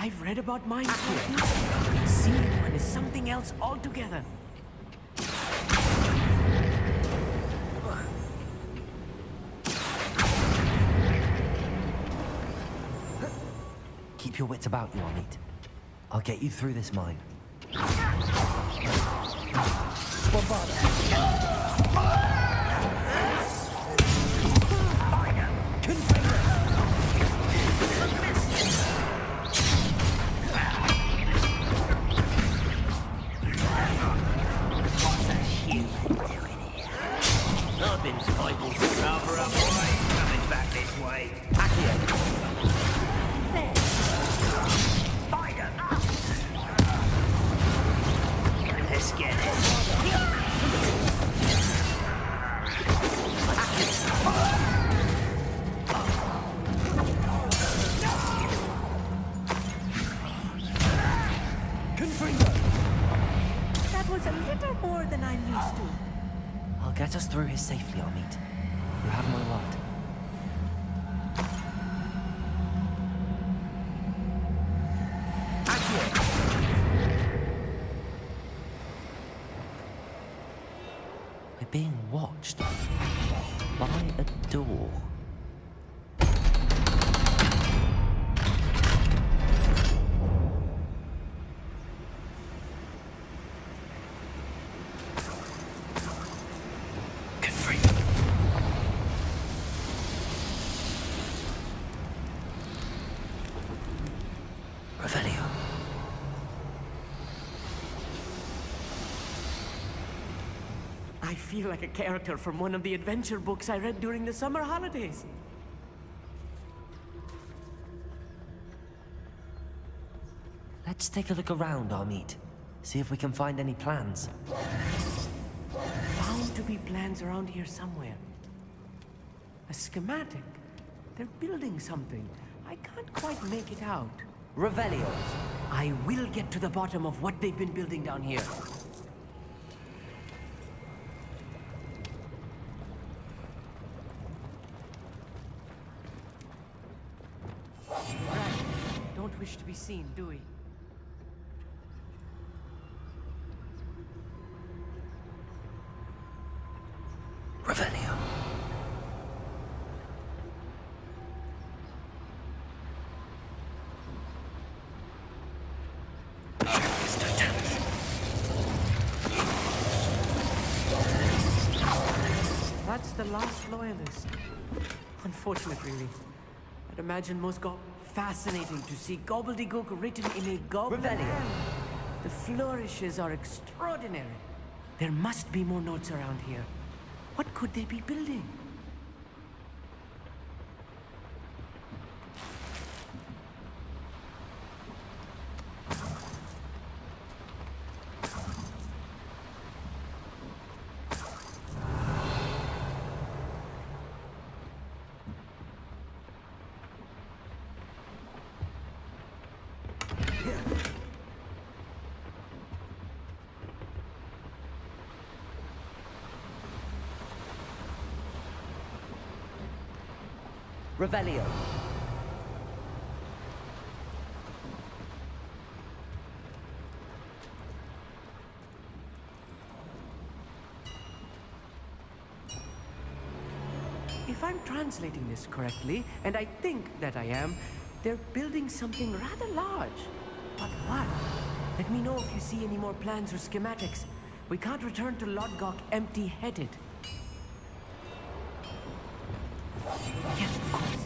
I've read about mind portals. Seeing one is something else altogether. Keep your wits about you, Amit. I'll get you through this mine. I've been fighting for cover up way. Coming back this way. Let's get it. That was a little more than I'm used to. I'll get us through here safely, Amit. You have my word. We're being watched by a door. Revelio. I feel like a character from one of the adventure books I read during the summer holidays. Let's take a look around, Amit. See if we can find any plans. Bound to be plans around here somewhere. A schematic. They're building something. I can't quite make it out. Revelio. I will get to the bottom of what they've been building down here. Right. Don't wish to be seen, do we? Revelio. That's the last loyalist. Unfortunate, really. I'd imagine most fascinating to see gobbledygook written in a goblin hand. The flourishes are extraordinary. There must be more notes around here. What could they be building? Revelio. If I'm translating this correctly, and I think that I am, they're building something rather large. But what? Let me know if you see any more plans or schematics. We can't return to Lodgok empty-headed. Yes, of course.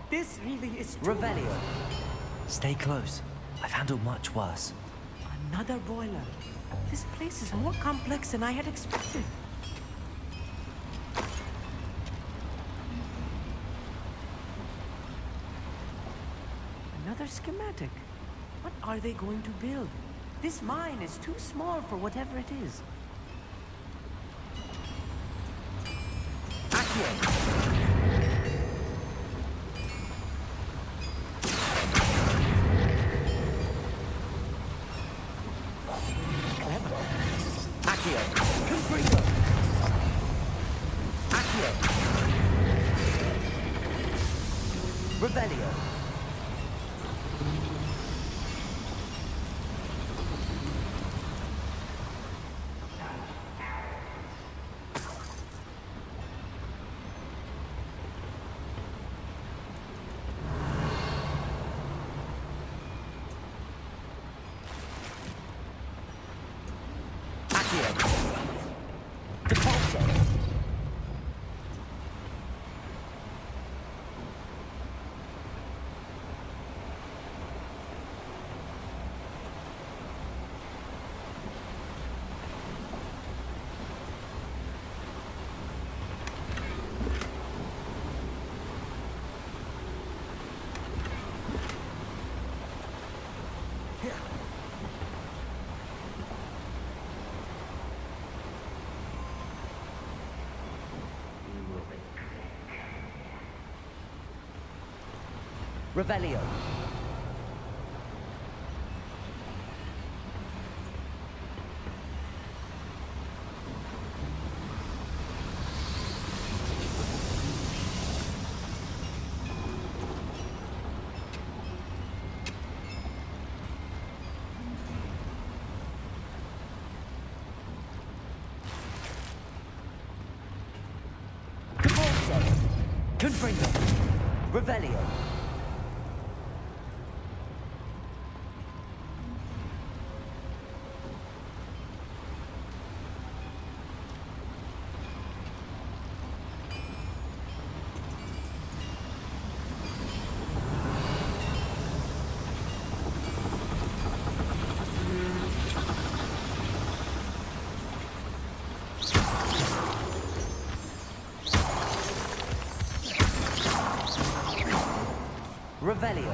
This really is too... Revelio. Stay close. I've handled much worse. Another boiler. This place is more complex than I had expected. Another schematic. What are they going to build? This mine is too small for whatever it is. Accio. Revelio. Revelio. Confringo. Revelio. Revelio.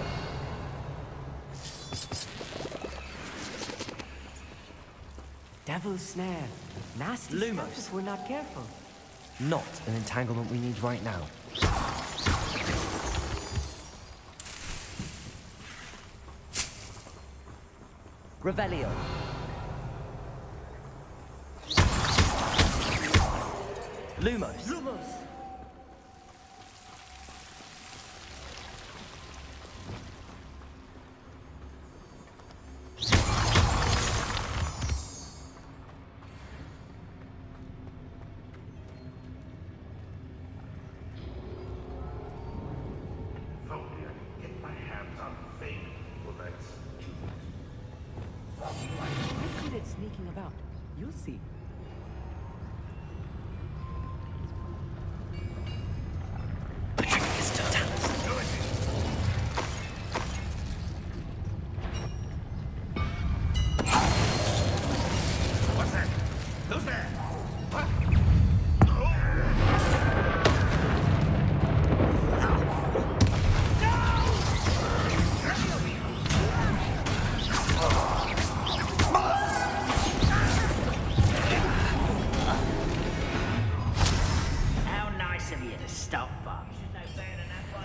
Devil's snare. Nasty Lumos. stuff if we're not careful. Not an entanglement we need right now. Revelio. Lumos. Lumos. see. What's that? Who's there? What? How nice of you to stop by. You should know better than that by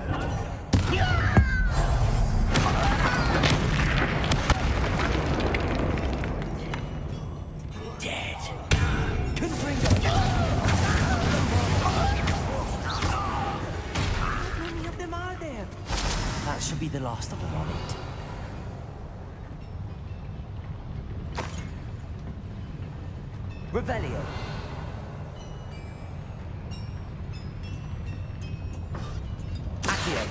now. Dead. How many of them are there? That should be the last of them, Amit. Revelio. Accio.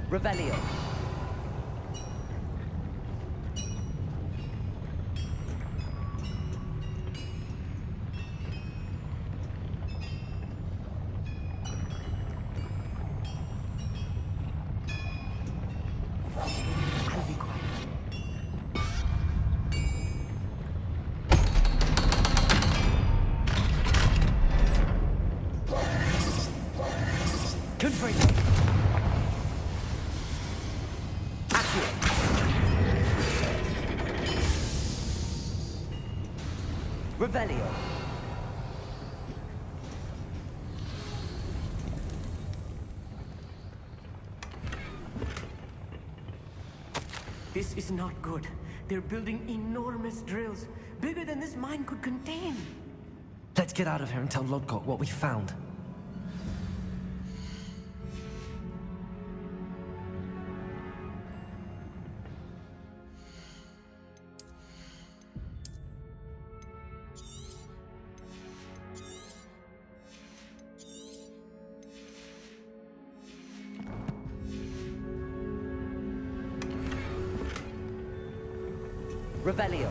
Revelio. I'll be quiet. Confringo. Accio. Revelio. This is not good. They're building enormous drills, bigger than this mine could contain. Let's get out of here and tell Lodgok what we found. Revelio.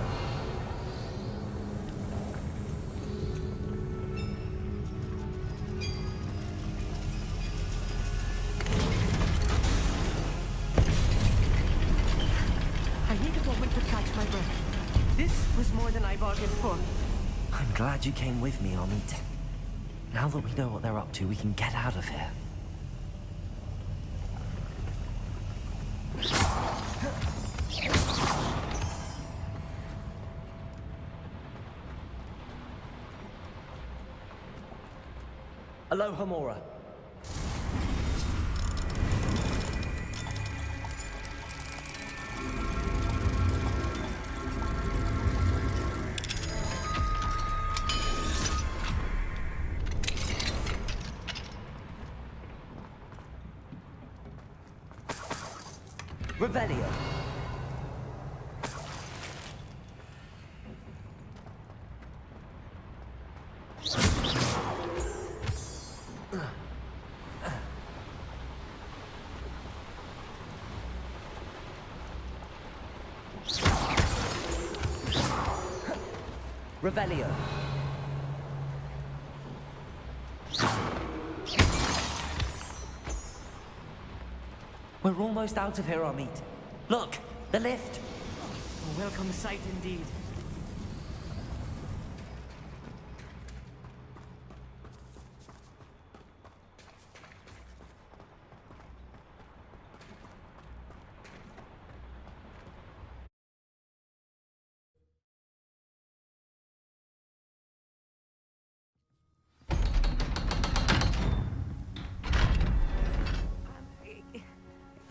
I need a moment to catch my breath. This was more than I bargained for. I'm glad you came with me, Amit. Now that we know what they're up to, we can get out of here. Aloha Mora. Revelio. Revelio. We're almost out of here, Amit. Look, the lift. A welcome sight indeed.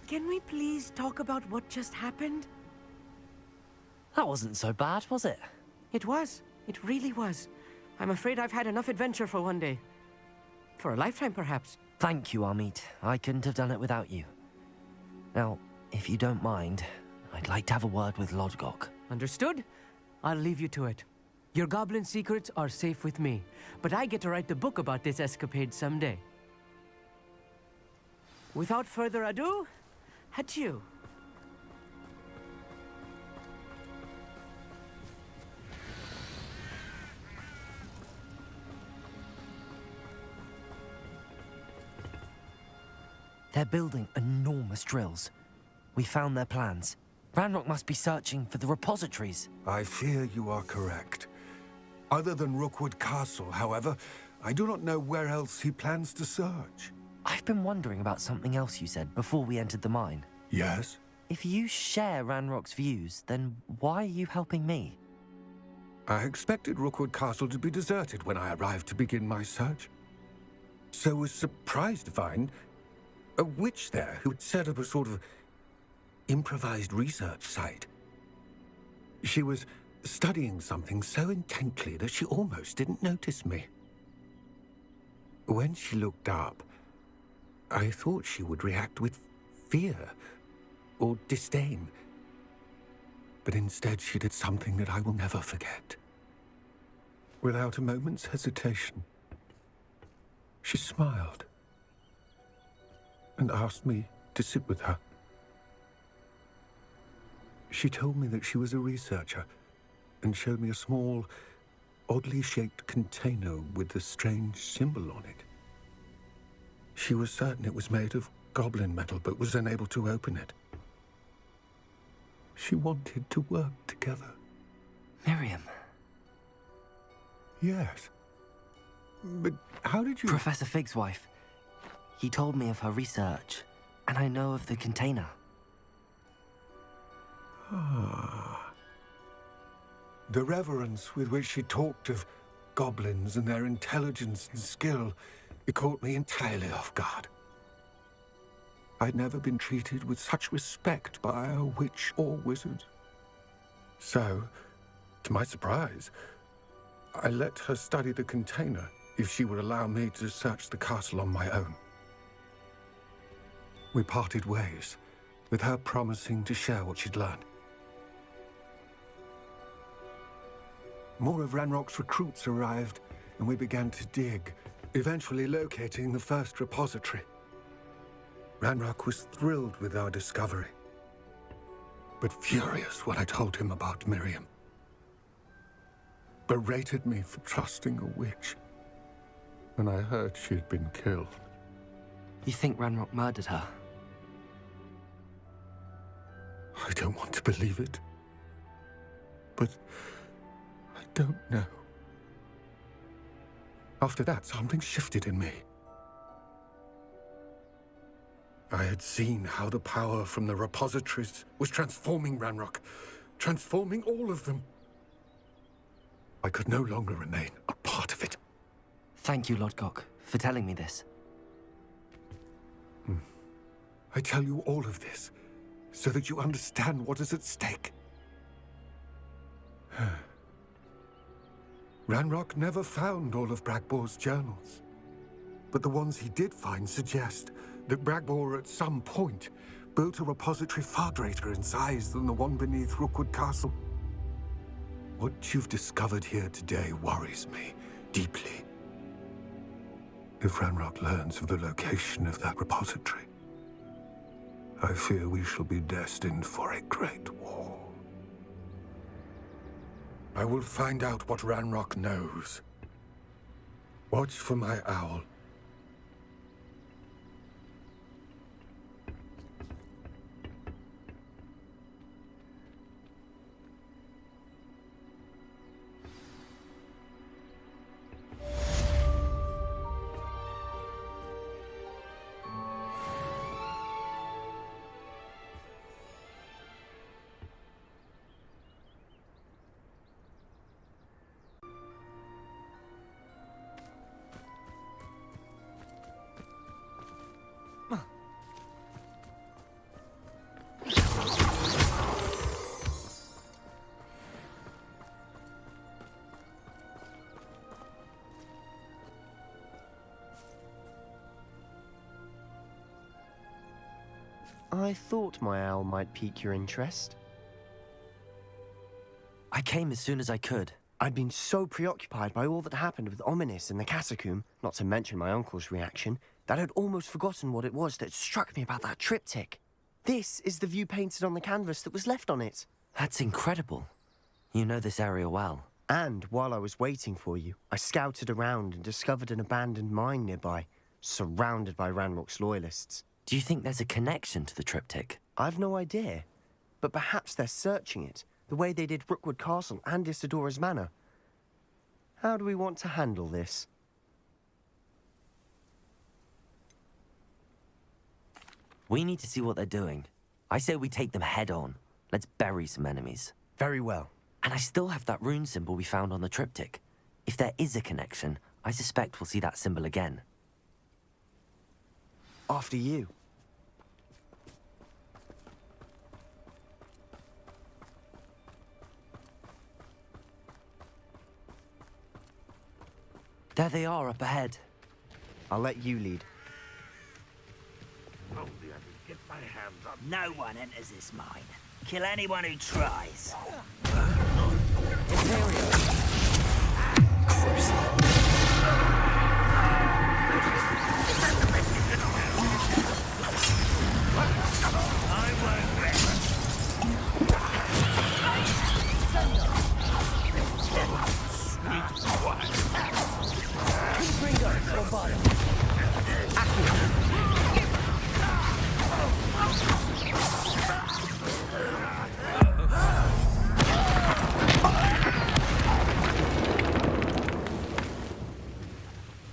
Can we please talk about what just happened? That wasn't so bad, was it? It was. It really was. I'm afraid I've had enough adventure for one day. For a lifetime, perhaps. Thank you, Amit. I couldn't have done it without you. Now, if you don't mind, I'd like to have a word with Lodgok. Understood? I'll leave you to it. Your goblin secrets are safe with me, but I get to write the book about this escapade someday. Without further ado, adieu. They're building enormous drills. We found their plans. Ranrok must be searching for the repositories. I fear you are correct. Other than Rookwood Castle, however, I do not know where else he plans to search. I've been wondering about something else you said before we entered the mine. Yes? If you share Ranrock's views, then why are you helping me? I expected Rookwood Castle to be deserted when I arrived to begin my search. So was surprised to find a witch there who had set up a sort of improvised research site. She was studying something so intently that she almost didn't notice me. When she looked up, I thought she would react with fear or disdain. But instead she did something that I will never forget. Without a moment's hesitation, she smiled and asked me to sit with her. She told me that she was a researcher and showed me a small, oddly shaped container with a strange symbol on it. She was certain it was made of goblin metal, but was unable to open it. She wanted to work together. Miriam. Yes. But how did you... Professor Fig's wife. He told me of her research, and I know of the container. Ah. The reverence with which she talked of goblins and their intelligence and skill, it caught me entirely off guard. I'd never been treated with such respect by a witch or wizard. So, to my surprise, I let her study the container if she would allow me to search the castle on my own. We parted ways, with her promising to share what she'd learned. More of Ranrock's recruits arrived, and we began to dig, eventually locating the first repository. Ranrok was thrilled with our discovery, but furious when I told him about Miriam. Berated me for trusting a witch when I heard she had been killed. You think Ranrok murdered her? I don't want to believe it, but I don't know. After that, something shifted in me. I had seen how the power from the repositories was transforming Ranrok, transforming all of them. I could no longer remain a part of it. Thank you, Lodgok, for telling me this. I tell you all of this so that you understand what is at stake. Ranrok never found all of Bragbor's journals, but the ones he did find suggest that Bragbor at some point built a repository far greater in size than the one beneath Rookwood Castle. What you've discovered here today worries me deeply. If Ranrok learns of the location of that repository, I fear we shall be destined for a great war. I will find out what Ranrok knows. Watch for my owl. I thought my owl might pique your interest. I came as soon as I could. I'd been so preoccupied by all that happened with Ominous in the catacomb, not to mention my uncle's reaction, that I'd almost forgotten what it was that struck me about that triptych. This is the view painted on the canvas that was left on it. That's incredible. You know this area well. And while I was waiting for you, I scouted around and discovered an abandoned mine nearby, surrounded by Ranrok's loyalists. Do you think there's a connection to the triptych? I've no idea. But perhaps they're searching it, the way they did Rookwood Castle and Isidora's Manor. How do we want to handle this? We need to see what they're doing. I say we take them head on. Let's bury some enemies. Very well. And I still have that rune symbol we found on the triptych. If there is a connection, I suspect we'll see that symbol again. After you. There they are up ahead. I'll let you lead. Get my hands up. No one enters this mine. Kill anyone who tries.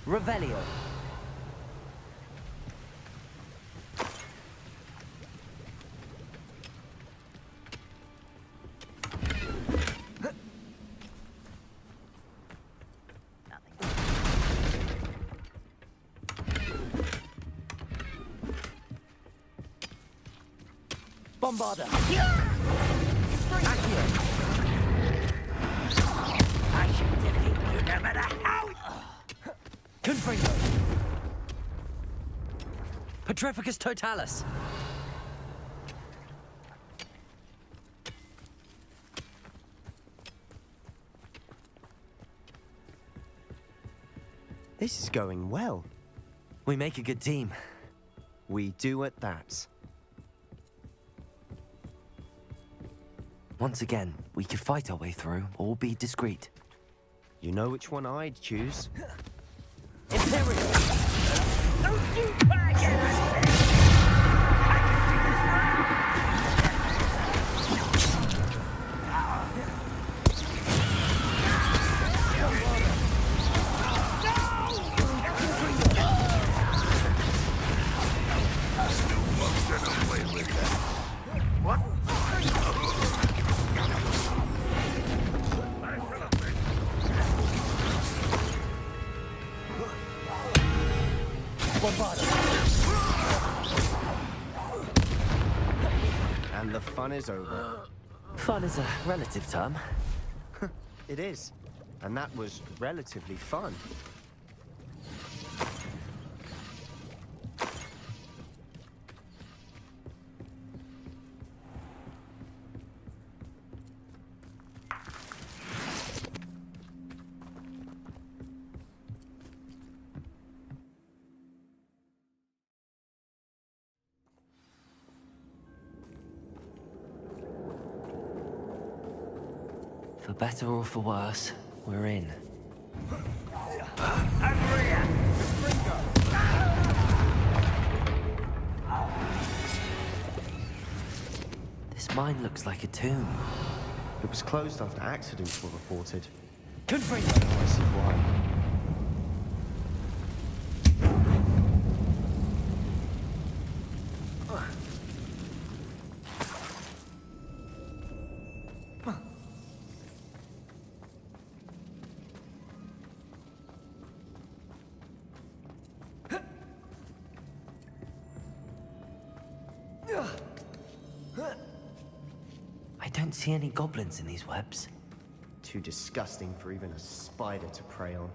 Revelio. Bombarder. I shall defeat you no matter how. Confringo. Petrificus totalis. This is going well. We make a good team. We do at that. Once again, we could fight our way through or be discreet. You know which one I'd choose. Imperial! Don't you try again! And the fun is over. Fun is a relative term. It is. And that was relatively fun. For better or for worse, we're in. This mine looks like a tomb. It was closed after accidents were reported. Confringo! Now I see why. I don't see any goblins in these webs. Too disgusting for even a spider to prey on.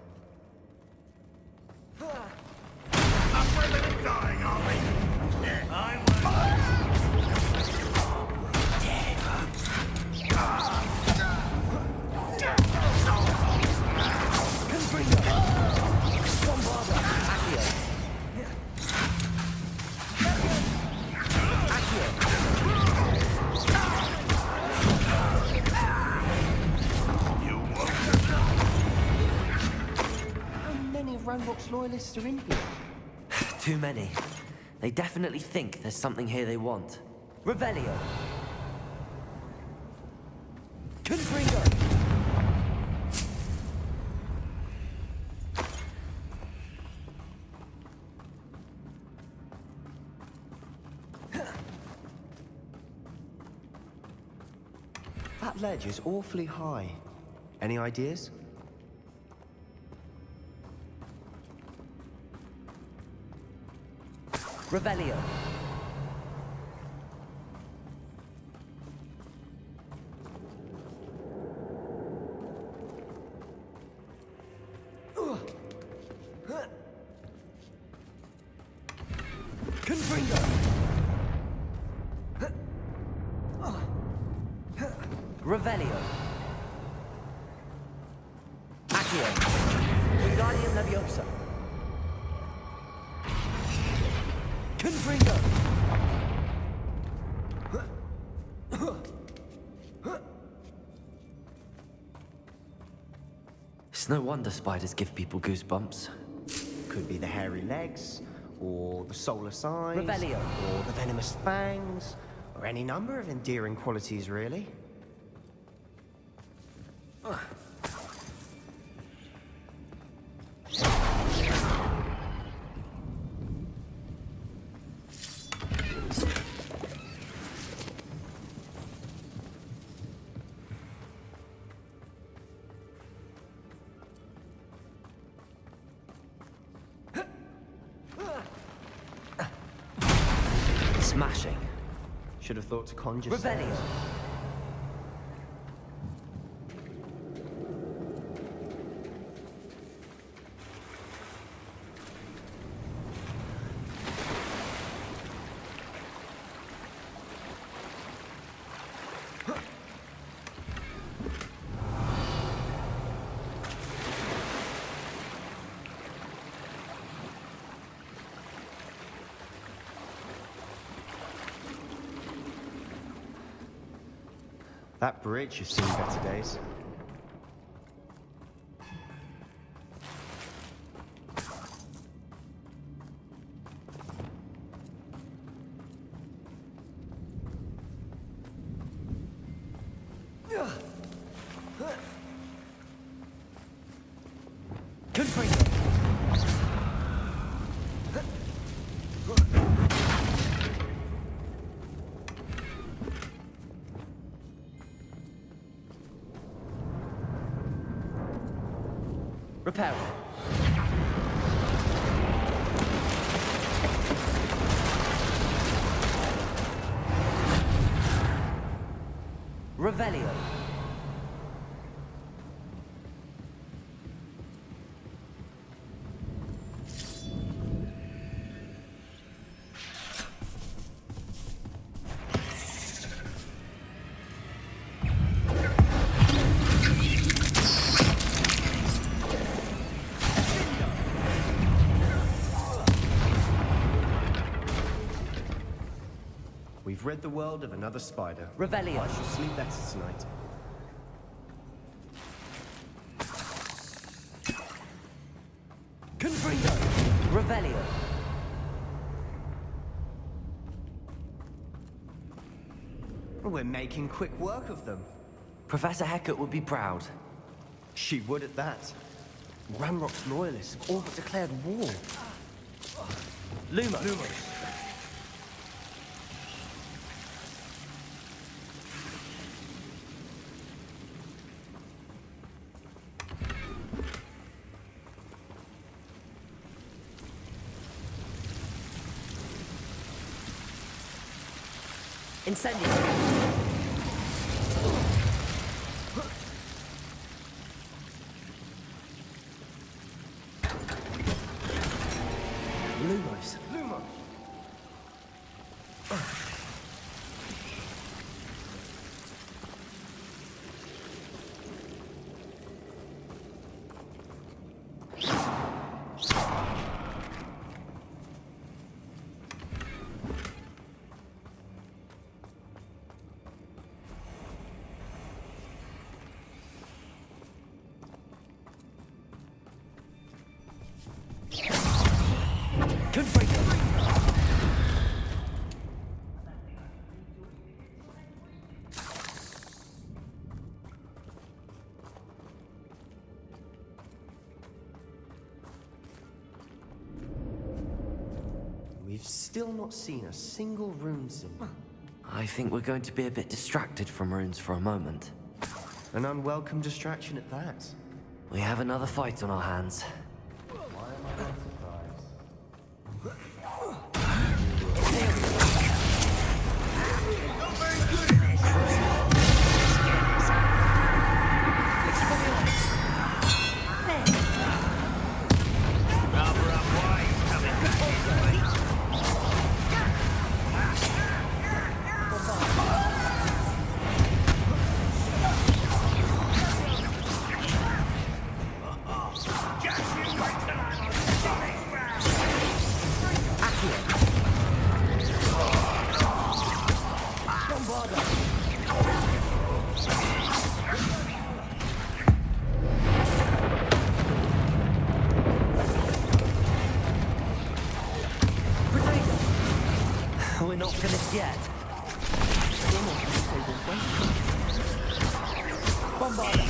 Dying, are we? I won't. How many of Ranrok's loyalists are in here? Too many. They definitely think there's something here they want. Revelio! Confringo! That ledge is awfully high. Any ideas? Revelio! Confringo! Revelio! Accio! Wingardium Leviosa! Confringo! It's no wonder spiders give people goosebumps. Could be the hairy legs, or the soulless eyes, Revelio. or the venomous fangs, or any number of endearing qualities, really. Smashing. Should have thought to conjure Revelio. stairs. That bridge has seen better days. Repair. Revelio. We've rid the world of another spider. Revelio. I shall sleep better tonight. Confringo. Revelio. We're making quick work of them. Professor Hecat would be proud. She would at that. Ranrok's loyalists have all but declared war. Lumos. Incendio. Lumos. Lumos. still not seen a single rune symbol. I think we're going to be a bit distracted from runes for a moment. An unwelcome distraction at that. We have another fight on our hands. Why am I not surprised? We're not finished yet. Bombarda!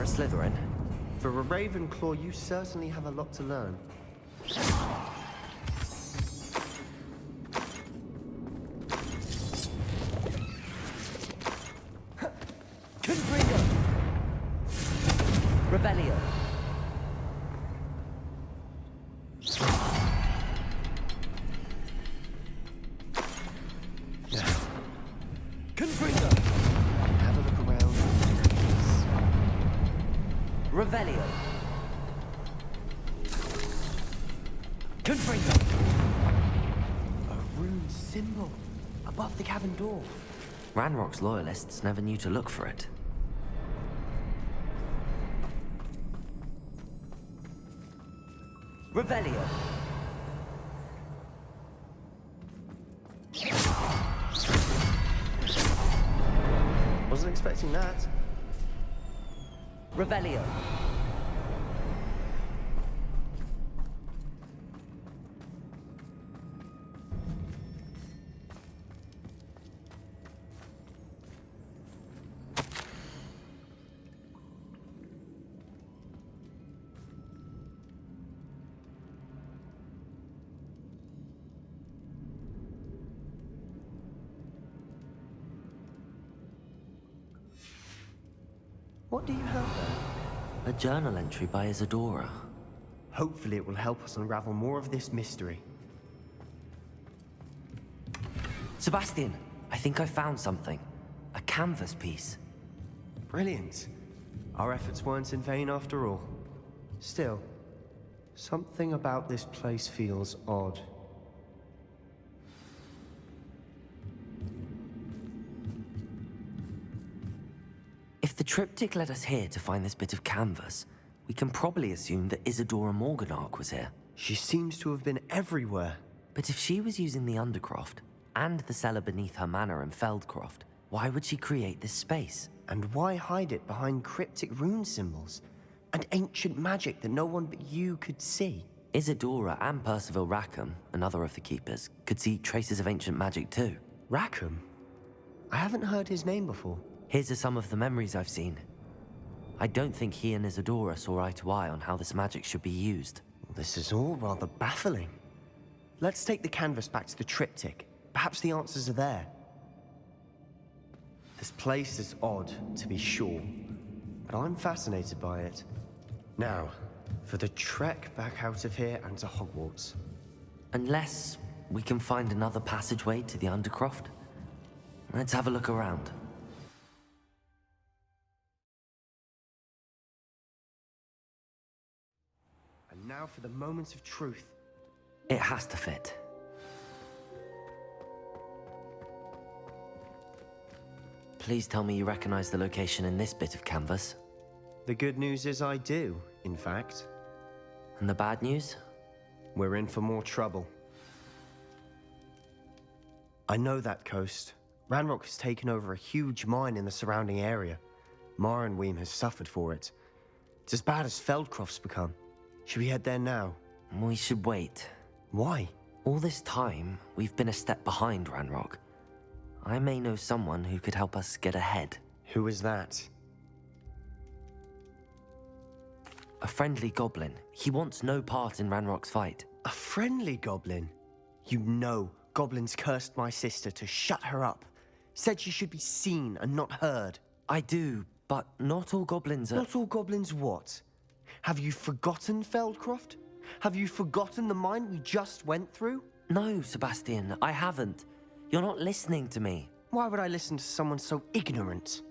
Slytherin. For a Ravenclaw, you certainly have a lot to learn. Confringo! Rebellion! Confringo! Have a look around. Revelio. Confringo. A rune symbol above the cabin door. Ranrok's loyalists never knew to look for it. Revelio. Wasn't expecting that. Revelio. What do you have there? A journal entry by Isadora. Hopefully it will help us unravel more of this mystery. Sebastian, I think I found something. A canvas piece. Brilliant. Our efforts weren't in vain after all. Still, something about this place feels odd. If the triptych led us here to find this bit of canvas, we can probably assume that Isadora Morganach was here. She seems to have been everywhere. But if she was using the Undercroft, and the cellar beneath her manor in Feldcroft, why would she create this space? And why hide it behind cryptic rune symbols? And ancient magic that no one but you could see? Isadora and Percival Rackham, another of the Keepers, could see traces of ancient magic too. Rackham? I haven't heard his name before. His are some of the memories I've seen. I don't think he and Isadora saw eye to eye on how this magic should be used. This is all rather baffling. Let's take the canvas back to the triptych. Perhaps the answers are there. This place is odd, to be sure, but I'm fascinated by it. Now, for the trek back out of here and to Hogwarts. Unless we can find another passageway to the Undercroft. Let's have a look around. And now for the moment of truth. It has to fit. Please tell me you recognize the location in this bit of canvas. The good news is I do, in fact. And the bad news? We're in for more trouble. I know that coast. Ranrok has taken over a huge mine in the surrounding area. Marrenweem has suffered for it. It's as bad as Feldcroft's become. Should we head there now? We should wait. Why? All this time, we've been a step behind Ranrok. I may know someone who could help us get ahead. Who is that? A friendly goblin. He wants no part in Ranrock's fight. A friendly goblin? You know goblins cursed my sister to shut her up. Said she should be seen and not heard. I do, but not all goblins are... Not all goblins what? Have you forgotten Feldcroft? Have you forgotten the mine we just went through? No, Sebastian, I haven't. You're not listening to me. Why would I listen to someone so ignorant?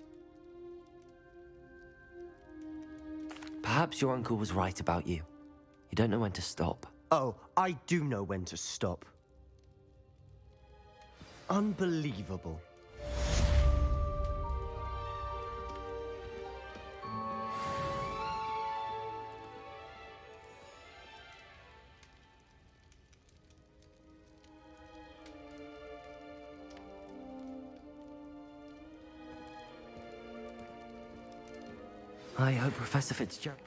Perhaps your uncle was right about you. You don't know when to stop. Oh, I do know when to stop. Unbelievable. I hope Professor Fitzgerald...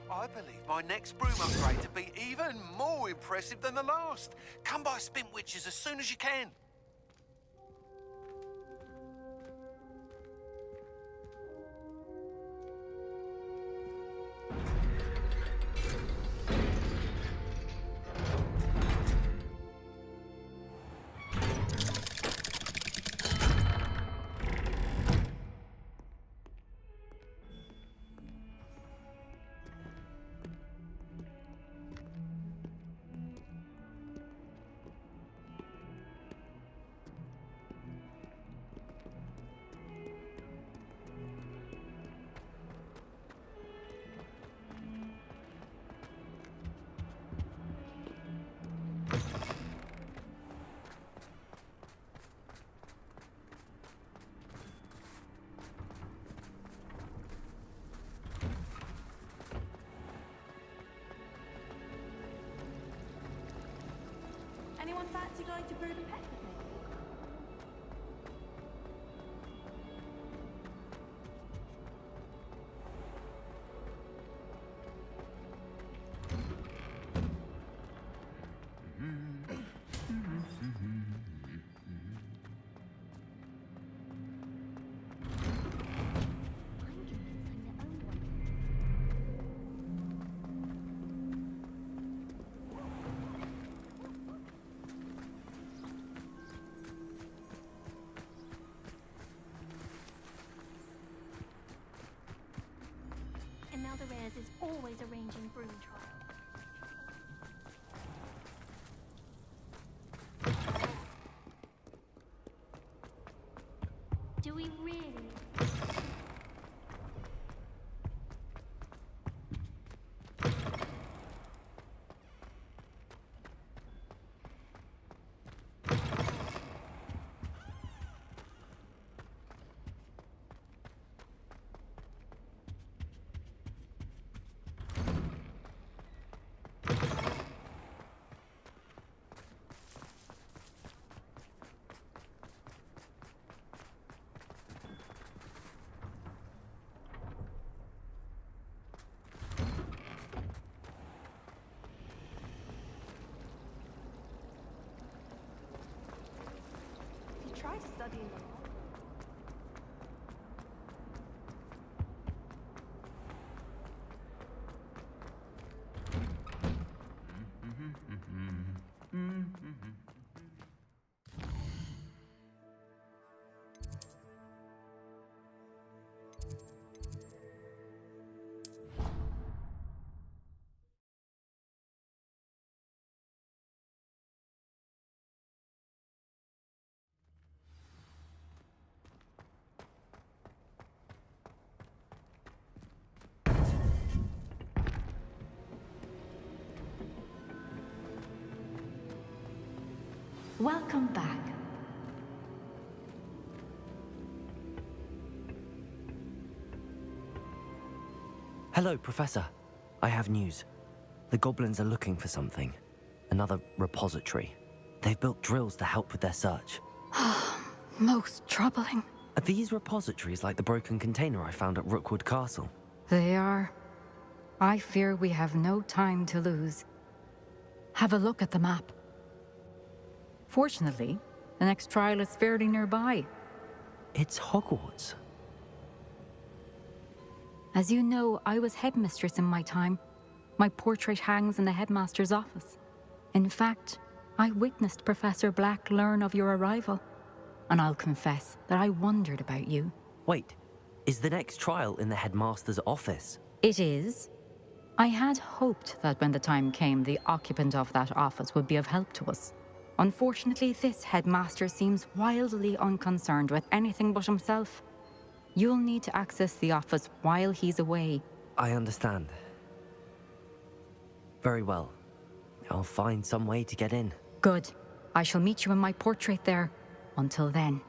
I believe my next broom upgrade to be even more impressive than the last. Come by Spin Witches as soon as you can. Anyone fancy going to Brood and Pet with me? And now the Rares is always arranging broom trials. Do we really? Try studying them. Welcome back. Hello, Professor. I have news. The goblins are looking for something. Another repository. They've built drills to help with their search. Most troubling. Are these repositories like the broken container I found at Rookwood Castle? They are. I fear we have no time to lose. Have a look at the map. Fortunately, the next trial is fairly nearby. It's Hogwarts. As you know, I was headmistress in my time. My portrait hangs in the headmaster's office. In fact, I witnessed Professor Black learn of your arrival. And I'll confess that I wondered about you. Wait, is the next trial in the headmaster's office? It is. I had hoped that when the time came, the occupant of that office would be of help to us. Unfortunately, this headmaster seems wildly unconcerned with anything but himself. You'll need to access the office while he's away. I understand. Very well. I'll find some way to get in. Good. I shall meet you in my portrait there. Until then.